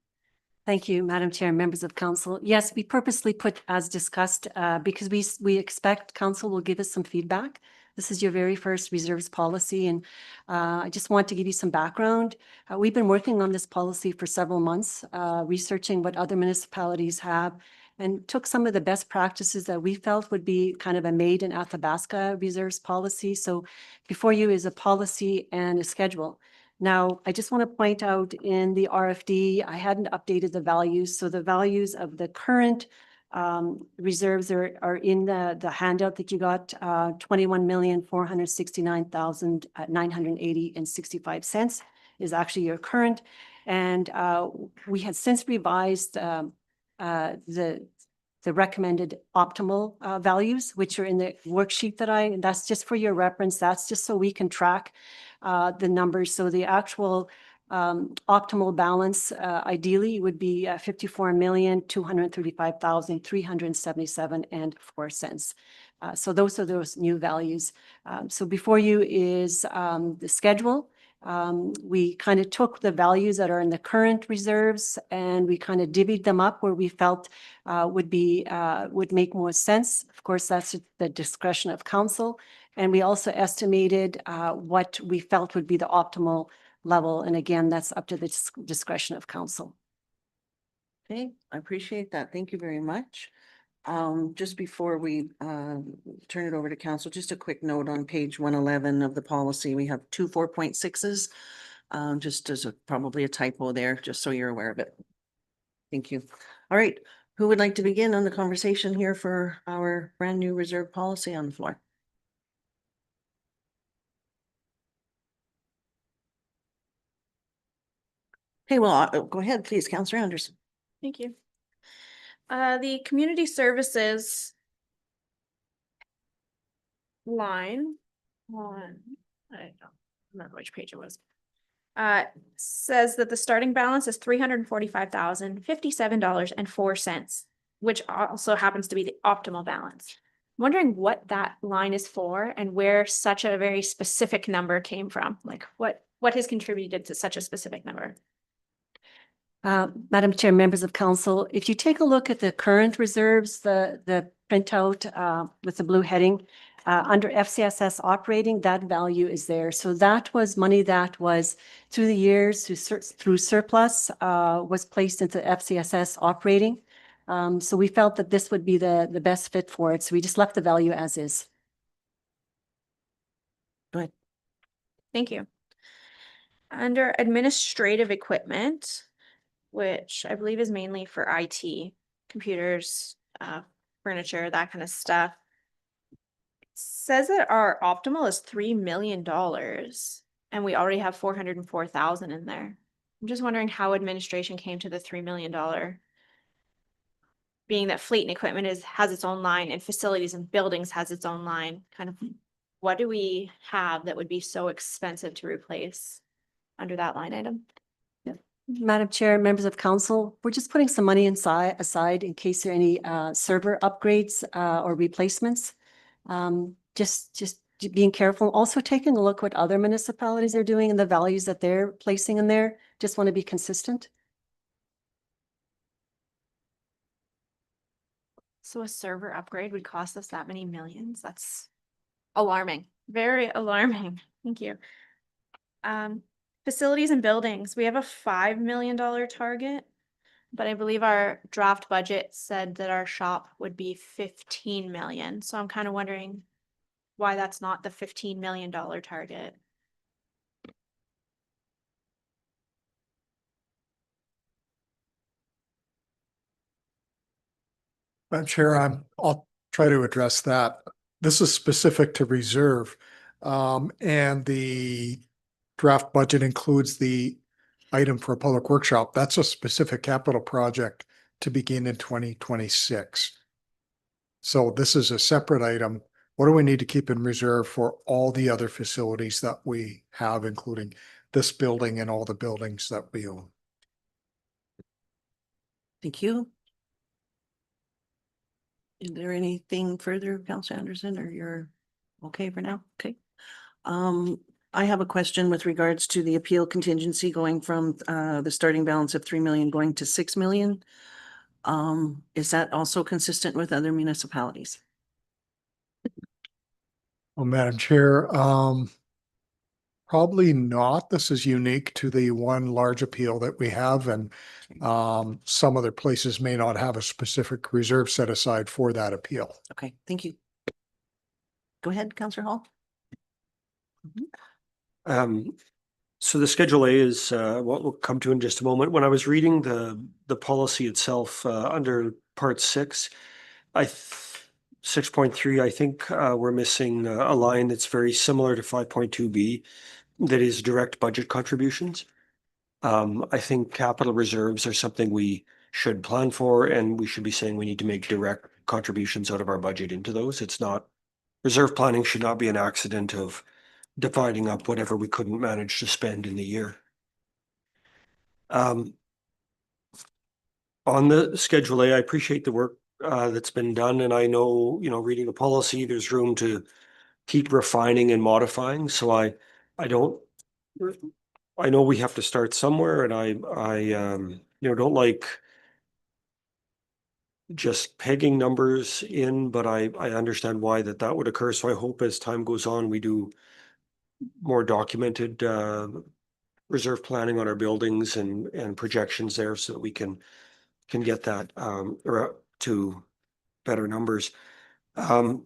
Thank you, Madam Chair, members of council. Yes, we purposely put as discussed because we expect council will give us some feedback. This is your very first reserves policy, and I just want to give you some background. We've been working on this policy for several months, researching what other municipalities have, and took some of the best practices that we felt would be kind of a made in Athabasca reserves policy. So before you is a policy and a schedule. Now, I just want to point out in the RFD, I hadn't updated the values. So the values of the current reserves are in the handout that you got, 21,469,980.65 is actually your current. And we had since revised the recommended optimal values, which are in the worksheet that's just for your reference. That's just so we can track the numbers. So the actual optimal balance ideally would be 54,235,377.04. So those are those new values. So before you is the schedule. We kind of took the values that are in the current reserves and we kind of divvied them up where we felt would make more sense. Of course, that's the discretion of council. And we also estimated what we felt would be the optimal level. And again, that's up to the discretion of council. Okay, I appreciate that. Thank you very much. Just before we turn it over to council, just a quick note on page 111 of the policy. We have 2 4.6s, just as probably a typo there, just so you're aware of it. Thank you. All right, Who would like to begin on the conversation here for our brand new reserve policy on the floor? Okay, well, go ahead, please, Councillor Anderson. Thank you. The community services line on, I don't remember which page it was. Says that the starting balance is $345,057.04, which also happens to be the optimal balance. I'm wondering what that line is for and where such a very specific number came from. Like what has contributed to such a specific number? Madam Chair, members of council, if you take a look at the current reserves, the printout with the blue heading, under FCSS operating, that value is there. So that was money that was through the years through surplus was placed into FCSS operating. So we felt that this would be the best fit for it. So we just left the value as is. Go ahead. Thank you. Under administrative equipment, which I believe is mainly for IT, computers, furniture, that kind of stuff. Says that our optimal is $3 million and we already have 404,000 in there. I'm just wondering how administration came to the $3 million. Being that fleet and equipment has its own line and facilities and buildings has its own line, kind of what do we have that would be so expensive to replace under that line item? Madam Chair, members of council, we're just putting some money aside in case there are any server upgrades or replacements. Just being careful, also taking a look what other municipalities are doing and the values that they're placing in there. Just want to be consistent. So a server upgrade would cost us that many millions? That's alarming, very alarming. Thank you. Facilities and buildings, we have a $5 million target, but I believe our draft budget said that our shop would be 15 million. So I'm kind of wondering why that's not the $15 million target. Madam Chair, I'll try to address that. This is specific to reserve, and the draft budget includes the item for a public workshop. That's a specific capital project to begin in 2026. So this is a separate item. What do we need to keep in reserve for all the other facilities that we have, including this building and all the buildings that we own? Thank you. Is there anything further, Councilor Anderson, or you're okay for now? Okay. I have a question with regards to the appeal contingency going from the starting balance of 3 million going to 6 million. Is that also consistent with other municipalities? Well, Madam Chair, probably not. This is unique to the one large appeal that we have, and some other places may not have a specific reserve set aside for that appeal. Okay, thank you. Go ahead, Councillor Hall. So the Schedule A is what we'll come to in just a moment. When I was reading the policy itself under Part 6, 6.3, I think we're missing a line that's very similar to 5.2B, that is direct budget contributions. I think capital reserves are something we should plan for, and we should be saying we need to make direct contributions out of our budget into those. It's not, reserve planning should not be an accident of dividing up whatever we couldn't manage to spend in the year. On the Schedule A, I appreciate the work that's been done, and I know, reading the policy, there's room to keep refining and modifying. So I know we have to start somewhere, and I don't like just pegging numbers in, but I understand why that would occur. So I hope as time goes on, we do more documented reserve planning on our buildings and projections there, so that we can get that to better numbers. On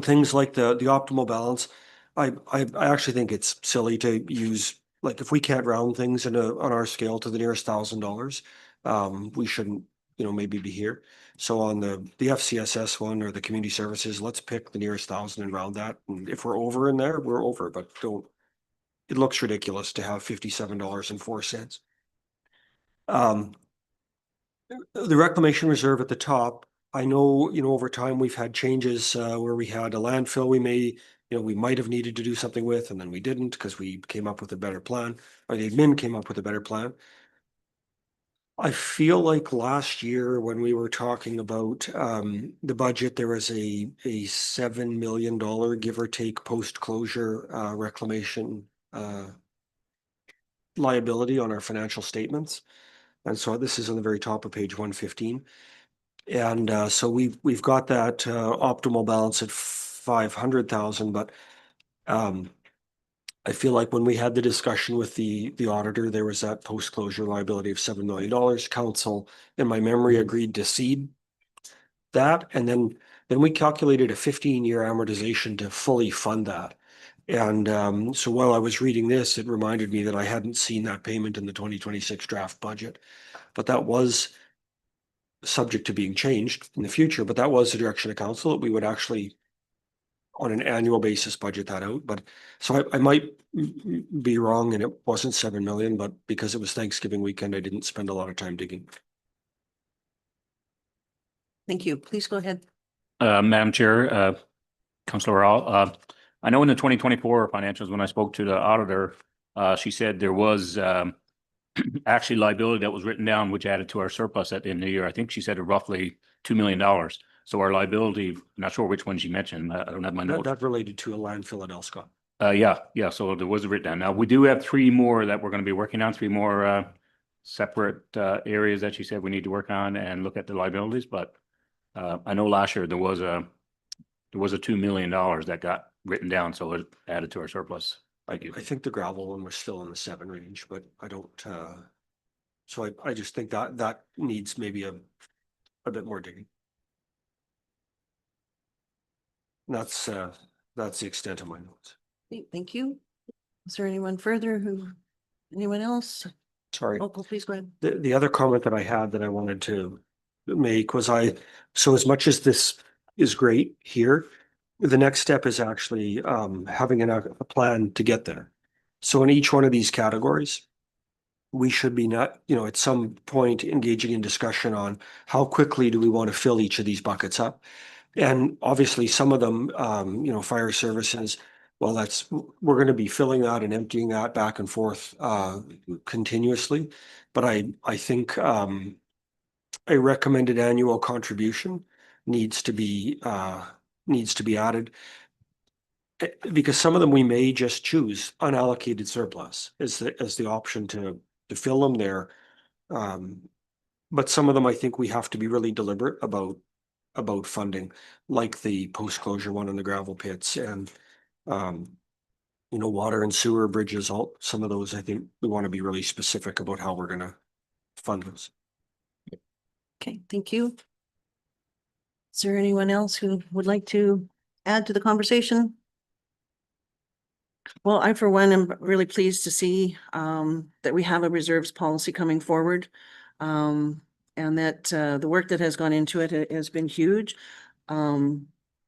things like the optimal balance, I actually think it's silly to use, like, if we can't round things on our scale to the nearest $1,000, we shouldn't maybe be here. So on the FCSS one or the community services, let's pick the nearest 1,000 and round that. And if we're over in there, we're over, but don't, it looks ridiculous to have $57.04. The reclamation reserve at the top, I know, over time we've had changes where we had a landfill we might have needed to do something with, and then we didn't because we came up with a better plan, or the admin came up with a better plan. I feel like last year when we were talking about the budget, there was a $7 million give or take post-closure reclamation liability on our financial statements. And so this is on the very top of page 115. And so we've got that optimal balance at 500,000, but I feel like when we had the discussion with the auditor, there was that post-closure liability of $7 million. Council, in my memory, agreed to cede that. And then we calculated a 15-year amortization to fully fund that. And so while I was reading this, it reminded me that I hadn't seen that payment in the 2026 draft budget, but that was subject to being changed in the future. But that was the direction of council, that we would actually on an annual basis budget that out. But so I might be wrong and it wasn't 7 million, but because it was Thanksgiving weekend, I didn't spend a lot of time digging. Thank you. Please go ahead. Madam Chair, Councillor Rowell, I know in the 2024 financials, when I spoke to the auditor, she said there was actually liability that was written down, which added to our surplus at the end of the year. I think she said roughly $2 million. So our liability, not sure which one she mentioned. I don't have my notes. That related to a landfill at Elscott. Yeah. So there was a written down. Now we do have 3 more that we're going to be working on, 3 more separate areas that she said we need to work on and look at the liabilities. But I know last year there was a $2 million that got written down, so it added to our surplus. I think the gravel one was still in the 7 range, but I don't. So I just think that needs maybe a bit more digging. That's the extent of my notes. Thank you. Is there anyone further anyone else? Sorry. Oh, please go ahead. The other comment that I had that I wanted to make was so as much as this is great here, the next step is actually having a plan to get there. So in each one of these categories, we should be at some point engaging in discussion on how quickly do we want to fill each of these buckets up. And obviously some of them, fire services, well, we're going to be filling that and emptying that back and forth continuously. But I think a recommended annual contribution needs to be added, because some of them we may just choose unallocated surplus as the option to fill them there. But some of them I think we have to be really deliberate about funding, like the post-closure one in the gravel pits and water and sewer bridges. Some of those I think we want to be really specific about how we're going to fund those. Okay, thank you. Is there anyone else who would like to add to the conversation? Well, I, for one, am really pleased to see that we have a reserves policy coming forward. And that the work that has gone into it has been huge. The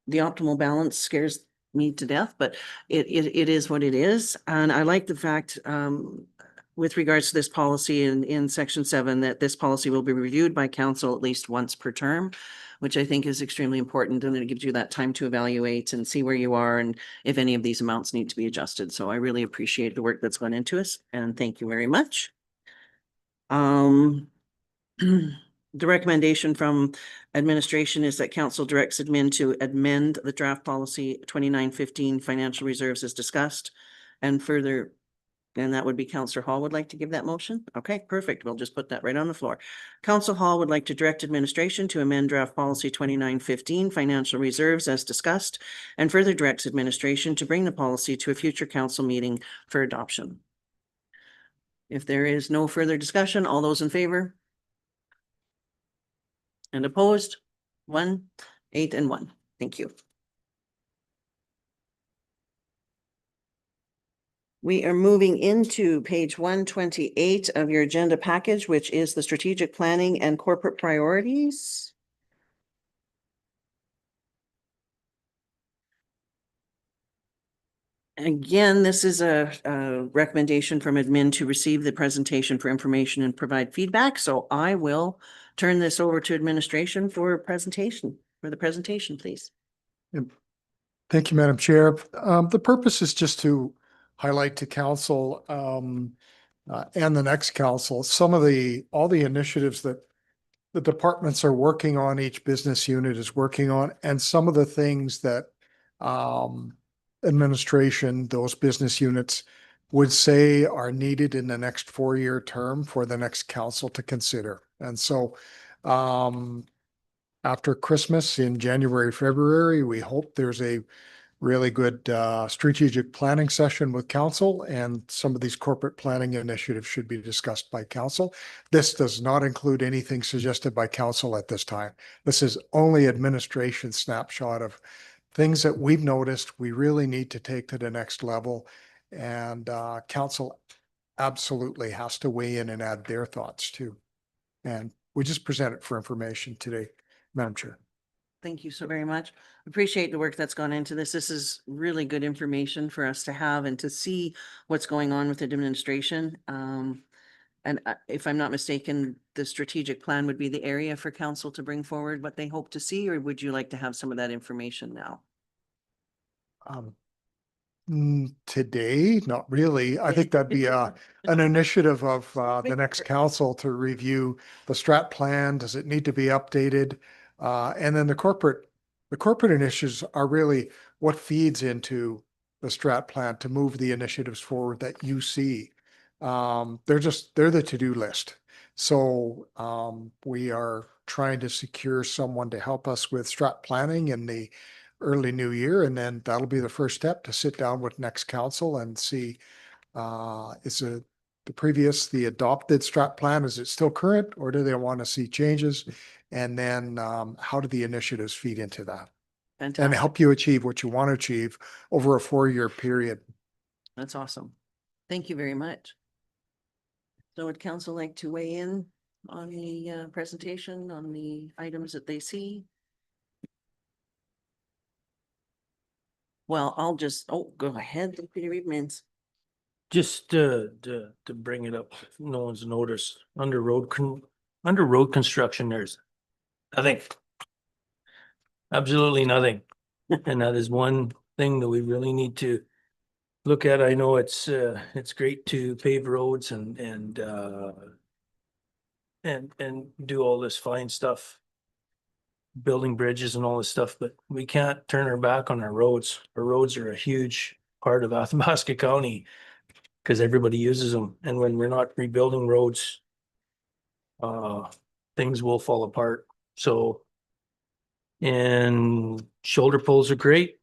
optimal balance scares me to death, but it is what it is. And I like the fact with regards to this policy in section 7, that this policy will be reviewed by council at least once per term, which I think is extremely important. And it gives you that time to evaluate and see where you are and if any of these amounts need to be adjusted. So I really appreciate the work that's gone into us, and thank you very much. The recommendation from administration is that council directs admin to amend the draft policy 2915 financial reserves as discussed, and further, and that would be Councillor Hall would like to give that motion. Okay, perfect. We'll just put that right on the floor. Council Hall would like to direct administration to amend draft policy 2915 financial reserves as discussed, and further directs administration to bring the policy to a future council meeting for adoption. If there is no further discussion, all those in favor? And opposed? 1, 8, and 1. Thank you. We are moving into page 128 of your agenda package, which is the strategic planning and corporate priorities. Again, this is a recommendation from admin to receive the presentation for information and provide feedback. So I will turn this over to administration for the presentation, please. Thank you, Madam Chair. The purpose is just to highlight to council and the next council some of all the initiatives that the departments are working on, each business unit is working on, and some of the things that administration, those business units would say are needed in the next 4-year term for the next council to consider. And so after Christmas in January, February, we hope there's a really good strategic planning session with council, and some of these corporate planning initiatives should be discussed by council. This does not include anything suggested by council at this time. This is only administration snapshot of things that we've noticed we really need to take to the next level, and council absolutely has to weigh in and add their thoughts too. And we just present it for information today, Madam Chair. Thank you so very much. Appreciate the work that's gone into this. This is really good information for us to have and to see what's going on with the administration. And if I'm not mistaken, the strategic plan would be the area for council to bring forward what they hope to see, or would you like to have some of that information now? Today, not really. I think that'd be an initiative of the next council to review the strat plan. Does it need to be updated? And then the corporate initiatives are really what feeds into the strat plan to move the initiatives forward that you see. They're the to-do list. So we are trying to secure someone to help us with strat planning in the early new year, and then that'll be the first step to sit down with next council and see is it the adopted strat plan, is it still current, or do they want to see changes? And then how do the initiatives feed into that? Fantastic. And help you achieve what you want to achieve over a 4-year period. That's awesome. Thank you very much. So would council like to weigh in on the presentation, on the items that they see? Well, I'll just, go ahead, Deputy Reedmans. Just to bring it up, if no one's noticed, under road construction, there's nothing. Absolutely nothing. And that is one thing that we really need to look at. I know it's great to pave roads and do all this fine stuff, building bridges and all this stuff, but we can't turn our back on our roads. Our roads are a huge part of Athabasca County because everybody uses them. And when we're not rebuilding roads, things will fall apart. So, and shoulder poles are great.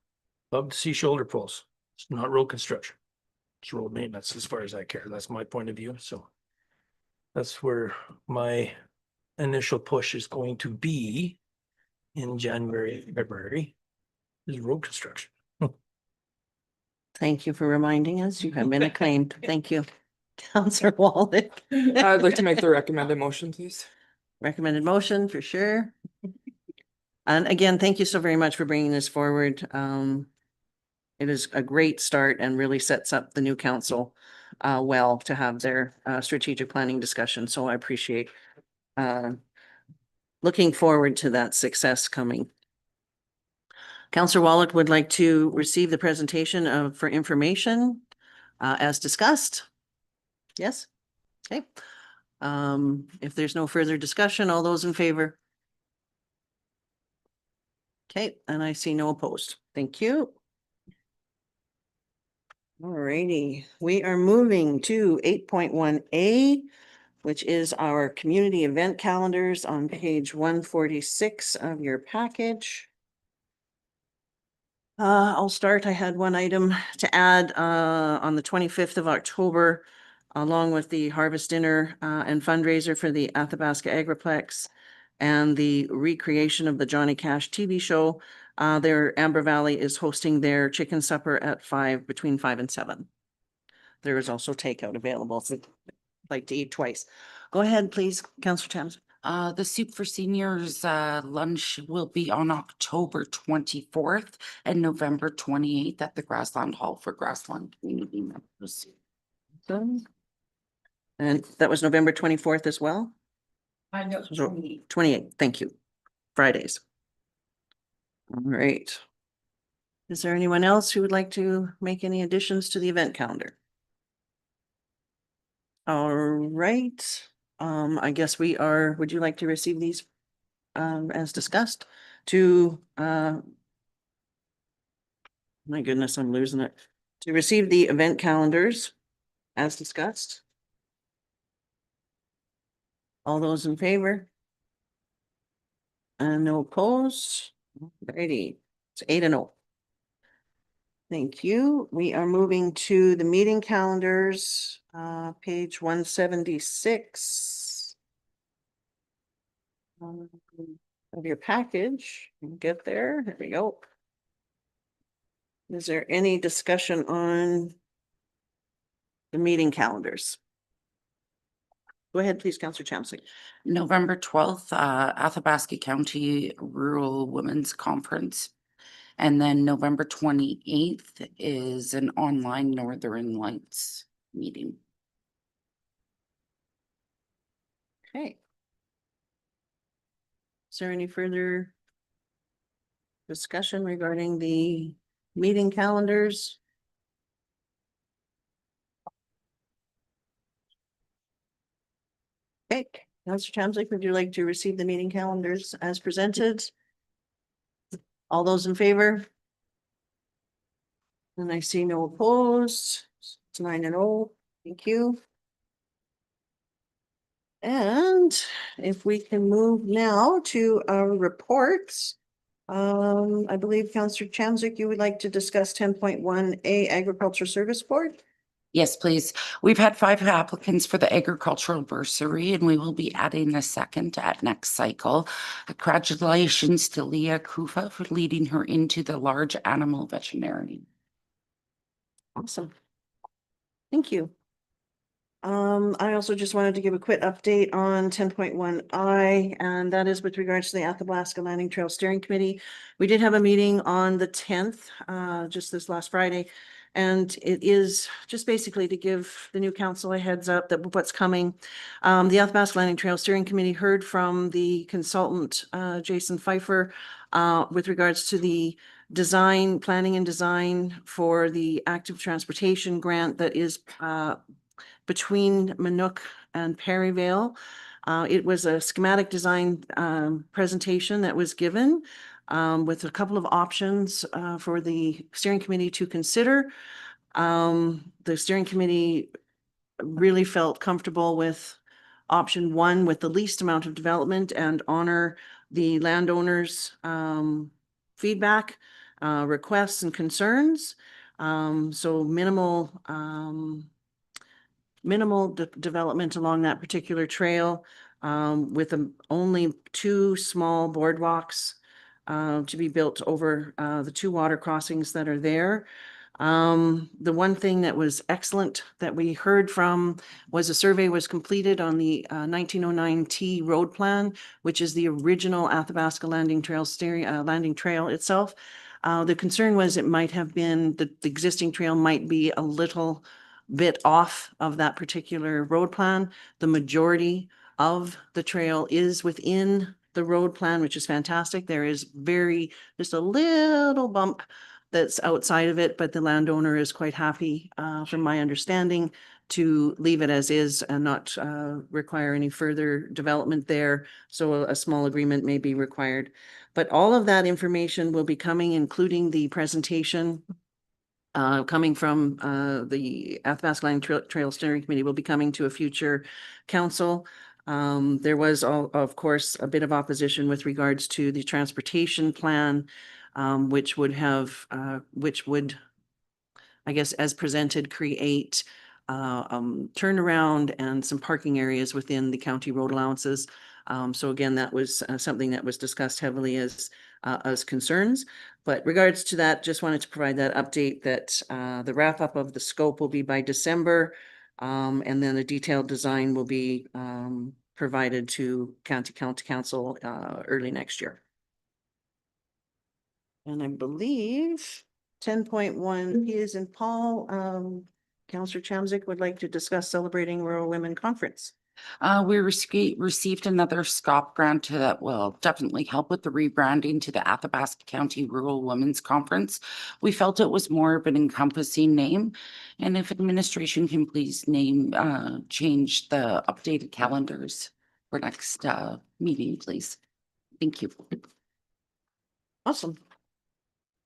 Love to see shoulder poles. It's not road construction. It's road maintenance as far as I care. That's my point of view. So that's where my initial push is going to be in January, February, is road construction. Thank you for reminding us. You have been acclaimed. Thank you. Councillor Wallach. I'd like to make the recommended motion, please. Recommended motion for sure. And again, thank you so very much for bringing this forward. It is a great start and really sets up the new council well to have their strategic planning discussion. So I appreciate looking forward to that success coming. Councillor Wallach would like to receive the presentation for information as discussed. Yes? Okay. If there's no further discussion, all those in favor? Okay, and I see no opposed. Thank you. Alrighty, we are moving to 8.1A, which is our community event calendars on page 146 of your package. I'll start. I had one item to add on the 25th of October, along with the harvest dinner and fundraiser for the Athabasca Agriplex and the recreation of the Johnny Cash TV show. Their Amber Valley is hosting their chicken supper at between 5 and 7. there is also takeout available if you'd like to eat twice. Go ahead, please, Councillor Thames. The Soup for Seniors lunch will be on October 24th and November 28th at the Grassland Hall for Grassland community members. And that was November 24th as well? I know. 28th, thank you. Fridays. All right. Is there anyone else who would like to make any additions to the event calendar? All right, I guess would you like to receive these as discussed to my goodness, I'm losing it. To receive the event calendars as discussed? All those in favor? And no opposed? Righty, it's 8-0. Thank you. We are moving to the meeting calendars, page 176. Of your package, get there, there we go. Is there any discussion on the meeting calendars? Go ahead, please, Councillor Chamsey. November 12th, Athabasca County Rural Women's Conference. And then November 28th is an online Northern Lights meeting. Okay. Is there any further discussion regarding the meeting calendars? Okay, Councillor Chamsey, would you like to receive the meeting calendars as presented? All those in favor? And I see no opposed. It's 9-0. Thank you. And if we can move now to our reports. I believe Councillor Chamsey, you would like to discuss 10.1A Agriculture Service Board? Yes, please. We've had 5 applicants for the agricultural bursary, and we will be adding a second at next cycle. Congratulations to Leah Kufa for leading her into the large animal veterinary. Awesome. Thank you. I also just wanted to give a quick update on 10.1I, and that is with regards to the Athabasca Landing Trail Steering Committee. We did have a meeting on the 10th, just this last Friday, and it is just basically to give the new council a heads up that what's coming. The Athabasca Landing Trail Steering Committee heard from the consultant, Jason Pfeiffer, with regards to the planning and design for the active transportation grant that is between Manook and Perryvale. It was a schematic design presentation that was given with a couple of options for the steering committee to consider. The steering committee really felt comfortable with option 1 with the least amount of development and honor the landowners' feedback, requests and concerns. So minimal development along that particular trail, with only 2 small boardwalks to be built over the 2 water crossings that are there. The one thing that was excellent that we heard from was a survey was completed on the 1909 T road plan, which is the original Athabasca Landing Trail landing trail itself. The concern was it might have been the existing trail might be a little bit off of that particular road plan. The majority of the trail is within the road plan, which is fantastic. There is just a little bump that's outside of it, but the landowner is quite happy, from my understanding, to leave it as is and not require any further development there. So a small agreement may be required. But all of that information will be coming, including the presentation coming from the Athabasca Landing Trail Steering Committee, will be coming to a future council. There was, of course, a bit of opposition with regards to the transportation plan, which would, I guess, as presented, create turnaround and some parking areas within the county road allowances. So again, that was something that was discussed heavily as as concerns. But regards to that, just wanted to provide that update that the wrap up of the scope will be by December. And then a detailed design will be provided to County Council early next year. And I believe 10.1 P is in Paul. Councillor Chamzik would like to discuss Celebrating Rural Women Conference. We received another SCOP grant that will definitely help with the rebranding to the Athabasca County Rural Women's Conference. We felt it was more of an encompassing name. And if administration can please change the updated calendars for next meeting, please. Thank you. Awesome.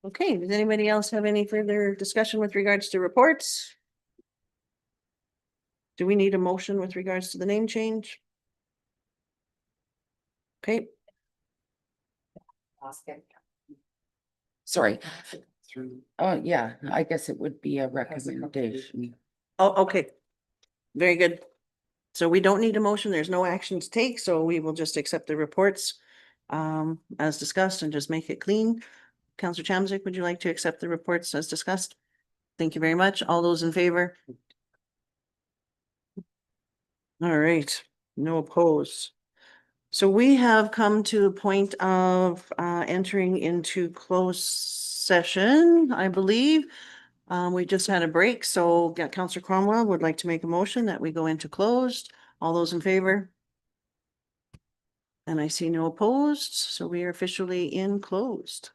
Okay, does anybody else have any further discussion with regards to reports? Do we need a motion with regards to the name change? Okay. Sorry. Oh, yeah, I guess it would be a recommendation. Oh, okay. Very good. So we don't need a motion. There's no action to take, so we will just accept the reports as discussed and just make it clean. Councillor Chamzik, would you like to accept the reports as discussed? Thank you very much. All those in favor? All right, no opposed. So we have come to the point of entering into closed session, I believe. We just had a break, so Councillor Cromwell would like to make a motion that we go into closed. All those in favor? And I see no opposed, so we are officially in closed.